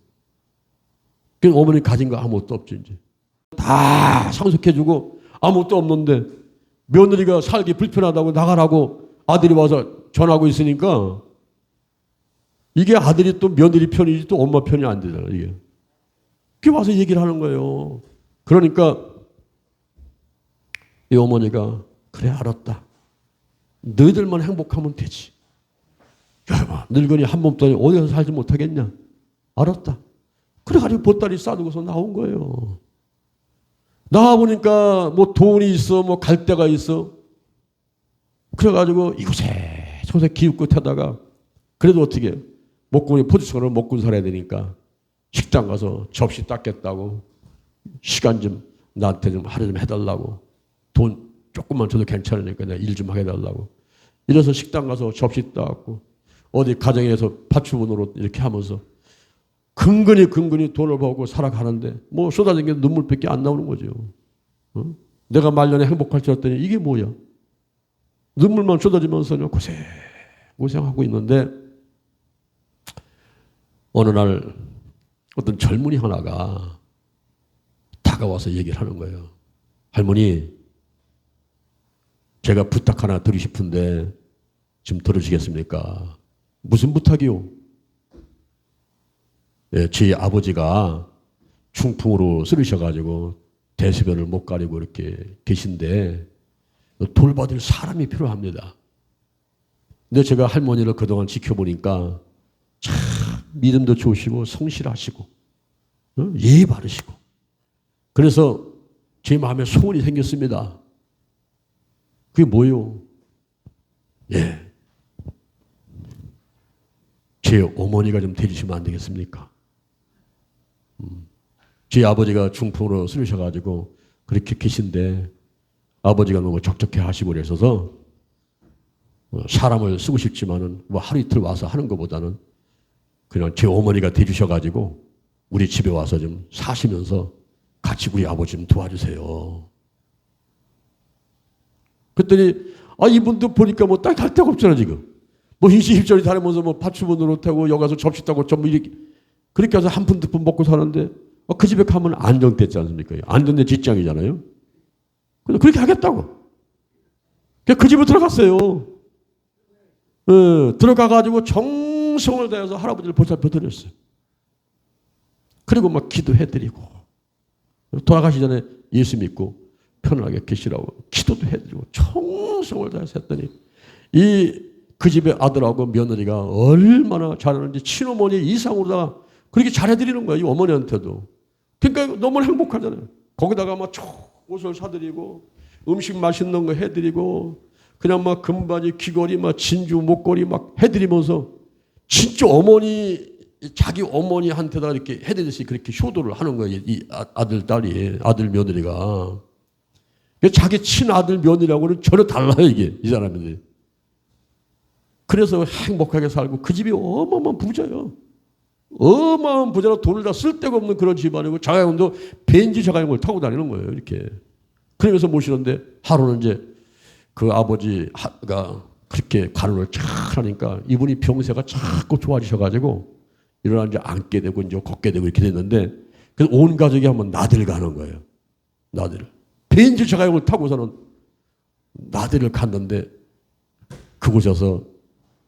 그 어머니 가진 거 아무것도 없죠. 이제 다 다 상속해주고 아무것도 없는데 며느리가 살기 불편하다고 나가라고 아들이 와서 전하고 있으니까 이게 아들이 또 며느리 편이지 또 엄마 편이 안 되잖아, 이게. 그게 와서 얘기를 하는 거예요. 그러니까 이 어머니가 그래, 알았다. 너희들만 행복하면 되지. 여러분, 늙은이 한 몸도 아니고 어디 가서 살지 못하겠냐? 알았다. 그래가지고 보따리 싸두고서 나온 거예요. 나와보니까 뭐 돈이 있어, 뭐 갈 데가 있어. 그래가지고 이곳에 저곳에 기웃끝하다가 그래도 어떻게 목공이 포지션으로 먹고 살아야 되니까 식당 가서 접시 닦겠다고 시간 좀 나한테 좀 하루 좀 해달라고 돈 조금만 줘도 괜찮으니까 내가 일 좀 하게 해달라고 이래서 식당 가서 접시 닦고 어디 가정에서 파출분으로 이렇게 하면서 근근히 돈을 벌고 살아가는데 뭐 쏟아진 게 눈물밖에 안 나오는 거죠. 어? 내가 말년에 행복할 줄 알았더니 이게 뭐야? 눈물만 쏟아지면서 고생하고 있는데 어느 날 어떤 젊은이 하나가 다가와서 얘기를 하는 거예요. 할머니, 제가 부탁 하나 드리고 싶은데 좀 들어주시겠습니까? 무슨 부탁이요? 예, 제 아버지가 중풍으로 쓰러셔가지고 대소변을 못 가리고 이렇게 계신데 돌봐줄 사람이 필요합니다. 근데 제가 할머니를 그동안 지켜보니까 참 믿음도 좋으시고 성실하시고 예의 바르시고 그래서 제 마음에 소원이 생겼습니다. 그게 뭐예요? 예, 제 어머니가 좀 돼주시면 안 되겠습니까? 제 아버지가 중풍으로 쓰러셔가지고 그렇게 계신데 아버지가 너무 적적해 하시고 그래서 사람을 쓰고 싶지만은 뭐 하루 이틀 와서 하는 것보다는 그냥 제 어머니가 돼주셔가지고 우리 집에 와서 좀 사시면서 같이 우리 아버지 좀 도와주세요. 그랬더니 이분도 보니까 뭐 딱 할 데가 없잖아 지금. 뭐 일시일절이 다니면서 뭐 파출분으로 타고 여기 가서 접시 따고 전부 이렇게 그렇게 해서 한 푼 두 푼 먹고 사는데 그 집에 가면 안정됐지 않습니까? 안정된 직장이잖아요. 그래서 그렇게 하겠다고. 그 집에 들어갔어요. 들어가가지고 정성을 다해서 할아버지를 보살펴 드렸어요. 그리고 막 기도해드리고 돌아가시 전에 예수 믿고 편안하게 계시라고 기도도 해드리고 정성을 다해서 했더니 그 집의 아들하고 며느리가 얼마나 잘하는지 친어머니 이상으로다가 그렇게 잘해드리는 거예요. 이 어머니한테도. 그러니까 너무 행복하잖아요. 거기다가 막 옷을 사드리고 음식 맛있는 거 해드리고 그냥 막 금바지 귀걸이 막 진주 목걸이 막 해드리면서 진짜 자기 어머니한테다 이렇게 해드리듯이 그렇게 효도를 하는 거예요. 이 아들 며느리가. 자기 친아들 며느리하고는 전혀 달라요 이게 이 사람들이. 그래서 행복하게 살고 그 집이 어마어마한 부자예요. 어마어마한 부자라 돈을 다 쓸 데가 없는 그런 집안이고 자가용도 벤지 자가용을 타고 다니는 거예요. 이렇게. 그러면서 모시는데 하루는 이제 그 아버지가 그렇게 간호를 잘 하니까 이분이 병세가 자꾸 좋아지셔가지고 일어나 이제 앉게 되고 이제 걷게 되고 이렇게 됐는데 그래서 온 가족이 한번 나들을 가는 거예요. 나들을. 벤지 자가용을 타고서는 나들을 갔는데 그곳에서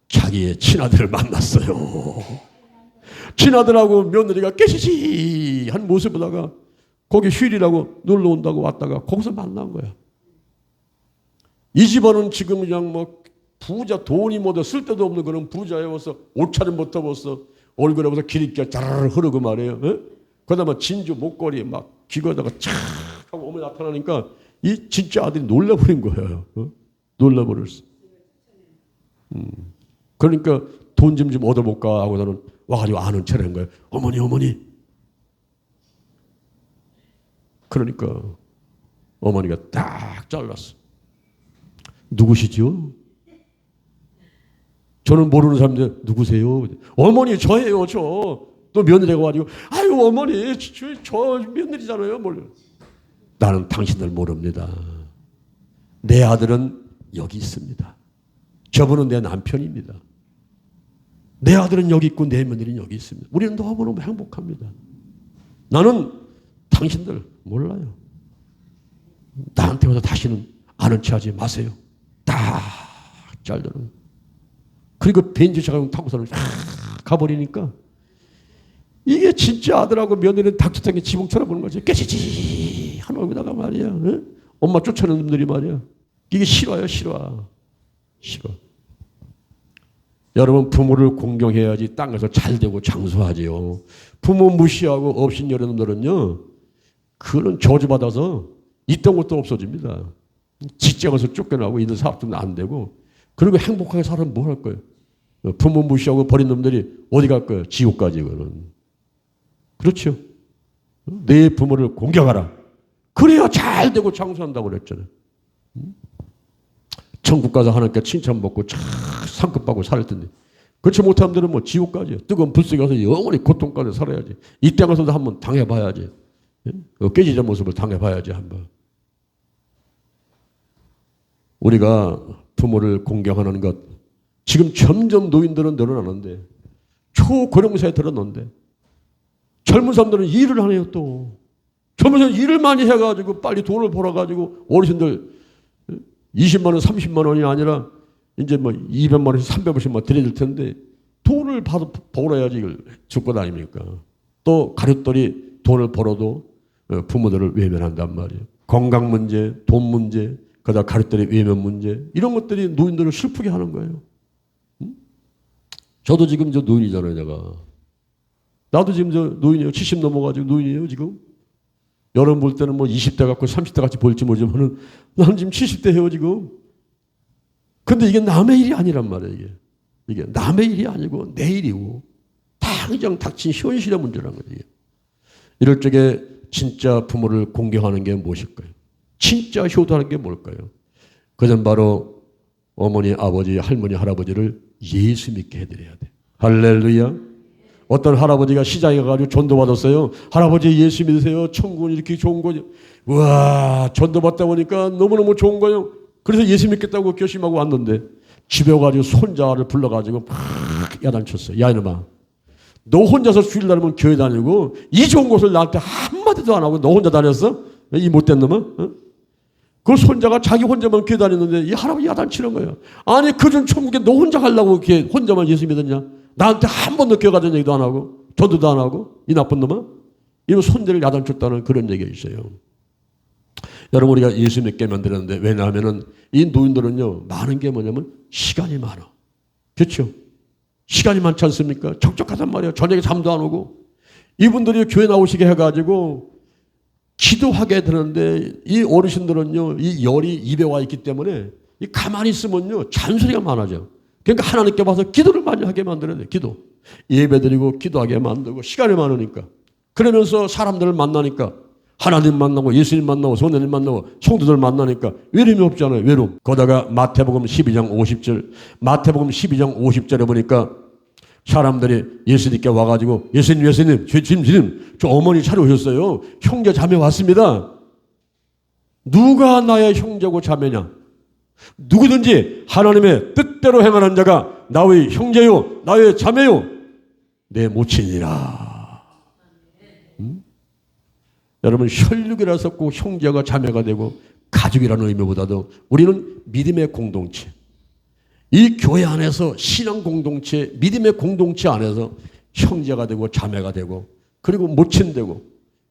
자기의 친아들을 만났어요. 친아들하고 며느리가 깨시시 한 모습에다가 거기 휴일이라고 놀러 온다고 왔다가 거기서 만난 거야. 이 집안은 지금 그냥 뭐 부자 돈이 뭐도 쓸데도 없는 그런 부자여서 옷차림부터 벌써 얼굴에 벌써 기름기가 자르르 흐르고 말이에요. 그러다가 진주 목걸이 막 귀걸이다가 착 하고 어머니 나타나니까 이 진짜 아들이 놀라버린 거예요. 놀라버렸어. 그러니까 돈 좀 얻어볼까 하고 나는 와가지고 아는 체를 한 거예요. 어머니. 그러니까 어머니가 딱 잘랐어. 누구시죠? 저는 모르는 사람인데 누구세요? 어머니 저예요 저. 또 며느리가 와가지고 아유 어머니 저 며느리잖아요. 몰라. 나는 당신들 모릅니다. 내 아들은 여기 있습니다. 저분은 내 남편입니다. 내 아들은 여기 있고 내 며느리는 여기 있습니다. 우리는 너무너무 행복합니다. 나는 당신들 몰라요. 나한테 와서 다시는 아는 체 하지 마세요. 딱 잘려는. 그리고 벤츠 차가 타고서는 가버리니까 이게 진짜 아들하고 며느리는 닥터탕에 지붕 쳐다보는 거지. 깨지지 한 얼굴에다가 말이야. 에? 엄마 쫓아내는 놈들이 말이야. 이게 싫어요, 싫어. 싫어. 여러분 부모를 공경해야지 땅에서 잘되고 장수하지요. 부모 무시하고 업신 여러분들은요. 그거는 저주받아서 있던 것도 없어집니다. 직장에서 쫓겨나고 있는 사업도 안 되고 그리고 행복하게 살아면 뭐 할 거예요? 부모 무시하고 버린 놈들이 어디 갈 거예요? 지옥 가지 그는. 그렇죠? 내 부모를 공경하라. 그래야 잘 되고 장수한다고 그랬잖아요. 천국 가서 하나님께 칭찬받고 참 상급받고 살 텐데 그렇지 못한 분들은 뭐 지옥 가죠. 뜨거운 불 속에 가서 영원히 고통 가운데 살아야지. 이 땅에서도 한번 당해봐야지. 깨지는 모습을 당해봐야지 한번. 우리가 부모를 공경하는 것 지금 점점 노인들은 늘어나는데 초고령사에 들어놓는데 젊은 사람들은 일을 안 해요 또. 젊은 사람은 일을 많이 해가지고 빨리 돈을 벌어가지고 어르신들 20만 원 30만 원이 아니라 이제 뭐 200만 원에서 300원씩만 드려야 될 텐데 돈을 벌어야지 이걸 줄 것 아닙니까. 또 가족들이 돈을 벌어도 부모들을 외면한단 말이에요. 건강 문제, 돈 문제, 그러다 가족들의 외면 문제 이런 것들이 노인들을 슬프게 하는 거예요. 저도 지금 저 노인이잖아요, 내가. 나도 지금 저 노인이에요. 70 넘어가지고 노인이에요, 지금. 여러분 볼 때는 뭐 20대 같고 30대 같이 보일지 모르지만은 나는 지금 70대예요, 지금. 근데 이게 남의 일이 아니란 말이에요, 이게 남의 일이 아니고 내 일이고 당장 닥친 현실의 문제란 거예요. 이럴 적에 진짜 부모를 공경하는 게 무엇일까요? 진짜 효도하는 게 뭘까요? 그전 바로 어머니, 아버지, 할머니, 할아버지를 예수 믿게 해드려야 돼. 할렐루야. 어떤 할아버지가 시장에 가가지고 전도받았어요. 할아버지 예수 믿으세요. 천국은 이렇게 좋은 거죠. 와, 전도받다 보니까 너무너무 좋은 거예요. 그래서 예수 믿겠다고 결심하고 왔는데 집에 가지고 손자를 불러가지고 막 야단쳤어요. 야 이놈아, 너 혼자서 주일 다니면 교회 다니고 이 좋은 것을 나한테 한마디도 안 하고 너 혼자 다녔어? 이 못된 놈아? 어? 그 손자가 자기 혼자만 교회 다녔는데 이 할아버지 야단치는 거예요. 아니 그전 천국에 너 혼자 가려고 이렇게 혼자만 예수 믿었냐? 나한테 한 번도 교회 가자는 얘기도 안 하고 전도도 안 하고 이 나쁜 놈아? 이런 손자를 야단쳤다는 그런 얘기가 있어요. 여러분 우리가 예수 믿게 만들었는데 왜냐하면 이 노인들은요 많은 게 뭐냐면 시간이 많아. 그렇죠? 시간이 많지 않습니까? 적적하단 말이에요. 저녁에 잠도 안 오고 이분들이 교회 나오시게 해가지고 기도하게 되는데 이 어르신들은요 이 열이 입에 와 있기 때문에 이 가만히 있으면요 잔소리가 많아져. 그러니까 하나님께 와서 기도를 많이 하게 만들어야 돼. 기도 예배드리고 기도하게 만들고 시간이 많으니까 그러면서 사람들을 만나니까 하나님 만나고 예수님 만나고 성도님 만나고 성도들 만나니까 외로움이 없잖아요. 외로움. 거다가 마태복음 12장 50절 마태복음 12장 50절에 보니까 사람들이 예수님께 와가지고 예수님 주님 저 어머니 차려오셨어요. 형제 자매 왔습니다. 누가 나의 형제고 자매냐. 누구든지 하나님의 뜻대로 행하는 자가 나의 형제요 나의 자매요 내 모친이라. 여러분 혈육이라서 꼭 형제가 자매가 되고 가족이라는 의미보다도 우리는 믿음의 공동체 이 교회 안에서 신앙 공동체 믿음의 공동체 안에서 형제가 되고 자매가 되고 그리고 모친 되고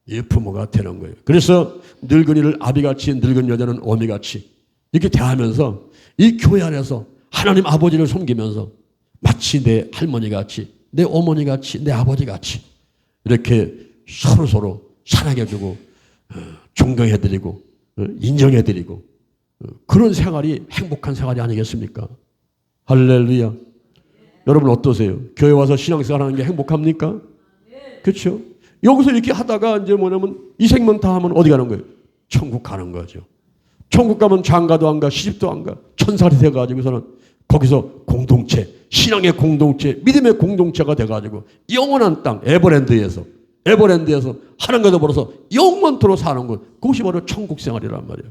이 부모가 되는 거예요. 그래서 늙은이를 아비같이 늙은 여자는 어미같이 이렇게 대하면서 이 교회 안에서 하나님 아버지를 섬기면서 마치 내 할머니같이 내 어머니같이 내 아버지같이 이렇게 서로서로 사랑해주고 존경해드리고 인정해드리고 그런 생활이 행복한 생활이 아니겠습니까? 할렐루야. 여러분 어떠세요? 교회 와서 신앙생활하는 게 행복합니까? 그렇죠? 여기서 이렇게 하다가 이제 뭐냐면 이 생명 다 하면 어디 가는 거예요? 천국 가는 거죠. 천국 가면 장가도 안 가, 시집도 안 가. 천살이 돼가지고서는 거기서 공동체, 신앙의 공동체, 믿음의 공동체가 돼가지고 영원한 땅, 에버랜드에서 하나님과 벌어서 영원토록 사는 것. 그것이 바로 천국 생활이란 말이에요.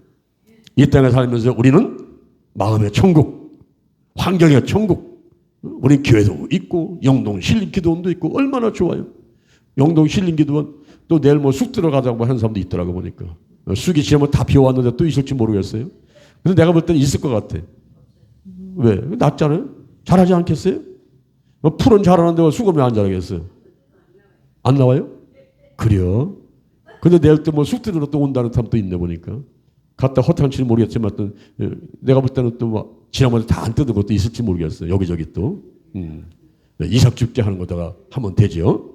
이 땅에 살면서 우리는 마음의 천국, 환경의 천국. 우리 교회도 있고 영동 힐링 기도원도 있고 얼마나 좋아요. 영동 힐링 기도원 또 내일 뭐 쑥 들어가자고 하는 사람도 있더라고 보니까. 수기 지나면 다 비워왔는데 또 있을지 모르겠어요. 근데 내가 볼 때는 있을 것 같아. 왜? 낫잖아요. 잘하지 않겠어요? 풀은 잘하는데 수금이 안 잘하겠어요? 안 나와요? 그래요. 근데 내일 또 뭐 쑥들으로 또 온다는 사람 또 있네 보니까. 갔다 허탕치는 모르겠지만 또 내가 볼 때는 또 뭐 지난번에 다 안 뜯은 것도 있을지 모르겠어요. 여기저기 또. 이삭 집게 하는 거다가 하면 되죠.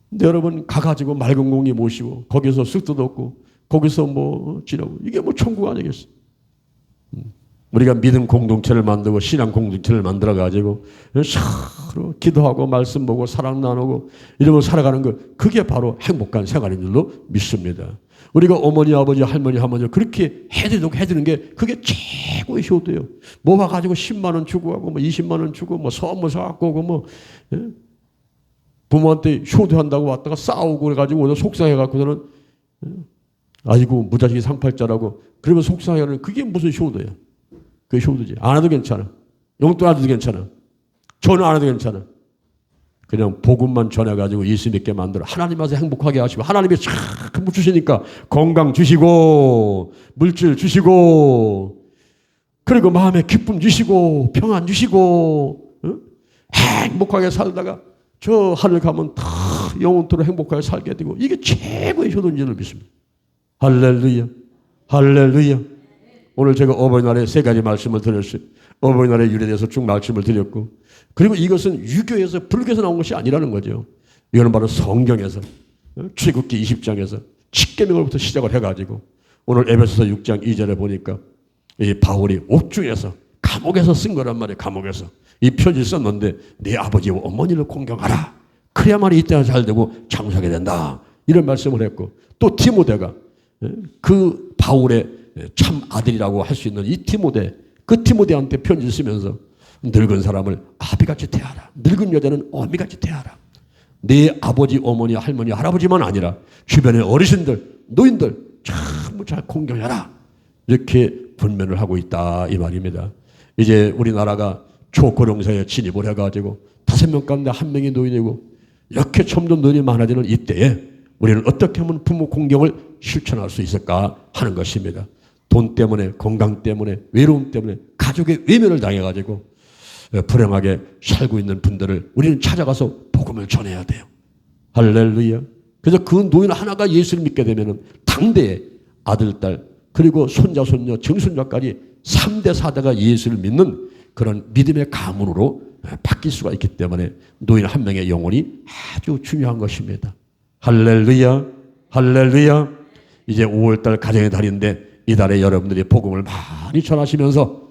근데 여러분 가가지고 맑은 공기 모시고 거기서 쑥도 얻고 거기서 뭐 지나고 이게 뭐 천국 아니겠어요? 우리가 믿음 공동체를 만들고 신앙 공동체를 만들어 가지고 서로 기도하고 말씀 보고 사랑 나누고 이러고 살아가는 거 그게 바로 행복한 생활인 줄로 믿습니다. 우리가 어머니 아버지 할머니 그렇게 해드리는 게 그게 최고의 효도예요. 뭐 와가지고 10만 원 주고 하고 뭐 20만 원 주고 뭐 선물 사갖고 오고 뭐 부모한테 효도한다고 왔다가 싸우고 그래가지고 속상해갖고서는 아이고 무자식이 상팔자라고 그러면 속상해하는 그게 무슨 효도야? 그게 효도지. 안 해도 괜찮아. 용돈 안 해도 괜찮아. 전화 안 해도 괜찮아. 그냥 복음만 전해가지고 예수 믿게 만들어 하나님 와서 행복하게 하시고 하나님이 참 주시니까 건강 주시고 물질 주시고 그리고 마음에 기쁨 주시고 평안 주시고 행복하게 살다가 저 하늘 가면 다 영원토록 행복하게 살게 되고 이게 최고의 효도인 줄 믿습니다. 할렐루야 할렐루야. 오늘 제가 어버이날에 세 가지 말씀을 드렸어요. 어버이날의 유래에 대해서 쭉 말씀을 드렸고 그리고 이것은 유교에서 불교에서 나온 것이 아니라는 거죠. 이거는 바로 성경에서 출애굽기 20장에서 십계명으로부터 시작을 해가지고 오늘 에베소서 6장 2절에 보니까 이 바울이 옥중에서 감옥에서 쓴 거란 말이에요. 감옥에서 이 편지를 썼는데 네 아버지와 어머니를 공경하라. 그래야만 이 때가 잘 되고 장수하게 된다. 이런 말씀을 했고 또 디모데가 그 바울의 참 아들이라고 할 수 있는 이 디모데 그 디모데한테 편지를 쓰면서 늙은 사람을 아비같이 대하라. 늙은 여자는 어미같이 대하라. 네 아버지, 어머니, 할머니, 할아버지만 아니라 주변의 어르신들, 노인들 참 잘 공경해라. 이렇게 분면을 하고 있다 이 말입니다. 이제 우리나라가 초고령사에 진입을 해가지고 5명 가운데 1명이 노인이고 이렇게 점점 노인이 많아지는 이때에 우리는 어떻게 하면 부모 공경을 실천할 수 있을까 하는 것입니다. 돈 때문에, 건강 때문에, 외로움 때문에 가족의 외면을 당해가지고 불행하게 살고 있는 분들을 우리는 찾아가서 복음을 전해야 돼요. 할렐루야. 그래서 그 노인 하나가 예수를 믿게 되면 당대에 아들, 딸, 그리고 손자, 손녀, 증손자까지 3대, 4대가 예수를 믿는 그런 믿음의 가문으로 바뀔 수가 있기 때문에 노인 한 명의 영혼이 아주 중요한 것입니다. 할렐루야. 할렐루야. 이제 5월달 가정의 달인데 이 달에 여러분들이 복음을 많이 전하시면서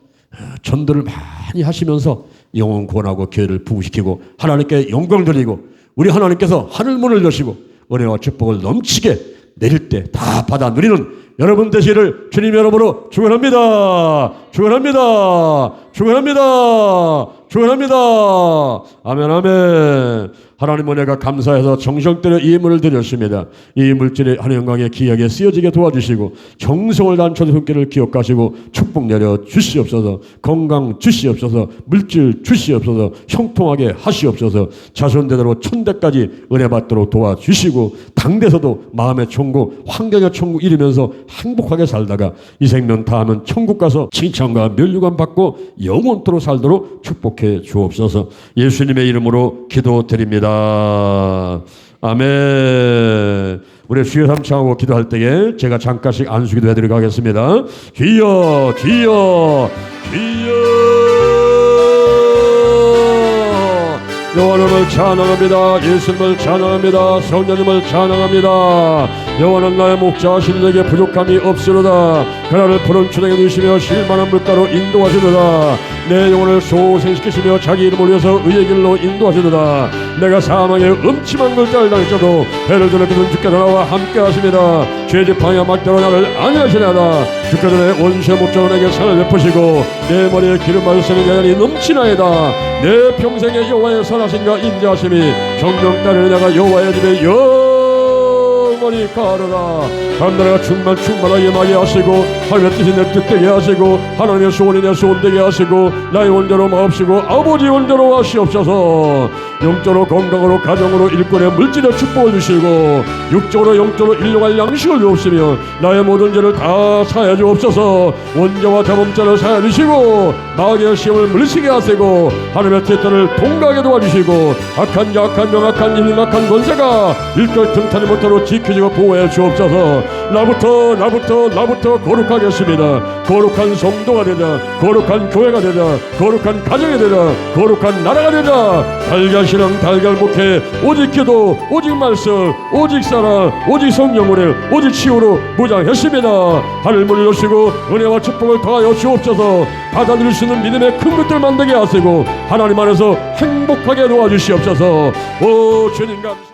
전도를 많이 하시면서 영혼 구원하고 교회를 부흥시키고 하나님께 영광 돌리고 우리 하나님께서 하늘문을 여시고 은혜와 축복을 넘치게 내릴 때 다 받아 누리는 여러분 되시기를 주님의 이름으로 축원합니다. 축원합니다. 축원합니다. 축원합니다. 아멘 아멘. 하나님 은혜가 감사해서 정성들여 이 예물을 드렸습니다. 이 물질이 하나님 영광의 기억에 쓰여지게 도와주시고 정성을 다한 초대손길을 기억하시고 축복 내려 주시옵소서. 건강 주시옵소서. 물질 주시옵소서. 형통하게 하시옵소서. 자손대대로 천대까지 은혜 받도록 도와주시고 당대에서도 마음의 천국 환경의 천국 이루면서 행복하게 살다가 이 생명 다하면 천국 가서 칭찬과 면류관 받고 영원토록 살도록 축복해 주옵소서. 예수님의 이름으로 기도드립니다. 아멘. 우리 주여 삼창하고 기도할 때에 제가 잠깐씩 안수기도 해드리도록 하겠습니다. 주여 주여 주여 여호와를 찬양합니다. 예수님을 찬양합니다. 성령님을 찬양합니다. 여호와는 나의 목자하신 내게 부족함이 없으로다. 그날을 푸른 초장에 누시며 실만한 물가로 인도하시도다. 내 영혼을 소생시키시며 자기 이름을 위해서 의의 길로 인도하시도다. 내가 사망의 음침한 글자를 당했어도 배를 들어 믿은 주께서 나와 함께 하십니다. 죄지팡이와 막대로 나를 안위하시나이다. 주께서 내 원수의 목적으로 내게 상을 베푸시고 내 머리에 기름 바르시는 여전히 넘치나이다. 내 평생의 여호와의 선하심과 인자하심이 정령 따르는 내가 여호와의 집에 영원히 가르라. 하늘나라가 충만하게 임하게 하시고 하나님의 뜻이 내 뜻되게 하시고 하나님의 소원이 내 소원되게 하시고 나의 원대로 마옵시고 아버지 원대로 하시옵소서. 영적으로 건강으로 가정으로 일꾼의 물질의 축복을 주시고 육적으로 영적으로 일용할 양식을 주옵시며 나의 모든 죄를 다 사하여 주옵소서. 원죄와 자범죄를 사하여 주시고 마귀의 시험을 물리치게 하시고 하나님의 뜻을 통과하게 도와주시고 악한 자 악한 명악한 힘 악한 권세가 일절 등탄이 못하도록 지켜주고 보호해 주옵소서. 나부터 거룩하겠습니다. 거룩한 성도가 되자, 거룩한 교회가 되자, 거룩한 가정이 되자, 거룩한 나라가 되자. 달걀신앙 달걀목회 오직 기도 오직 말씀 오직 사랑 오직 성령으로 오직 치유로 무장했습니다. 하늘문을 여시고 은혜와 축복을 더하여 주옵소서. 받아들일 수 있는 믿음의 큰 것들 만들게 하시고 하나님 안에서 행복하게 도와주시옵소서. 오 주님 감사합니다.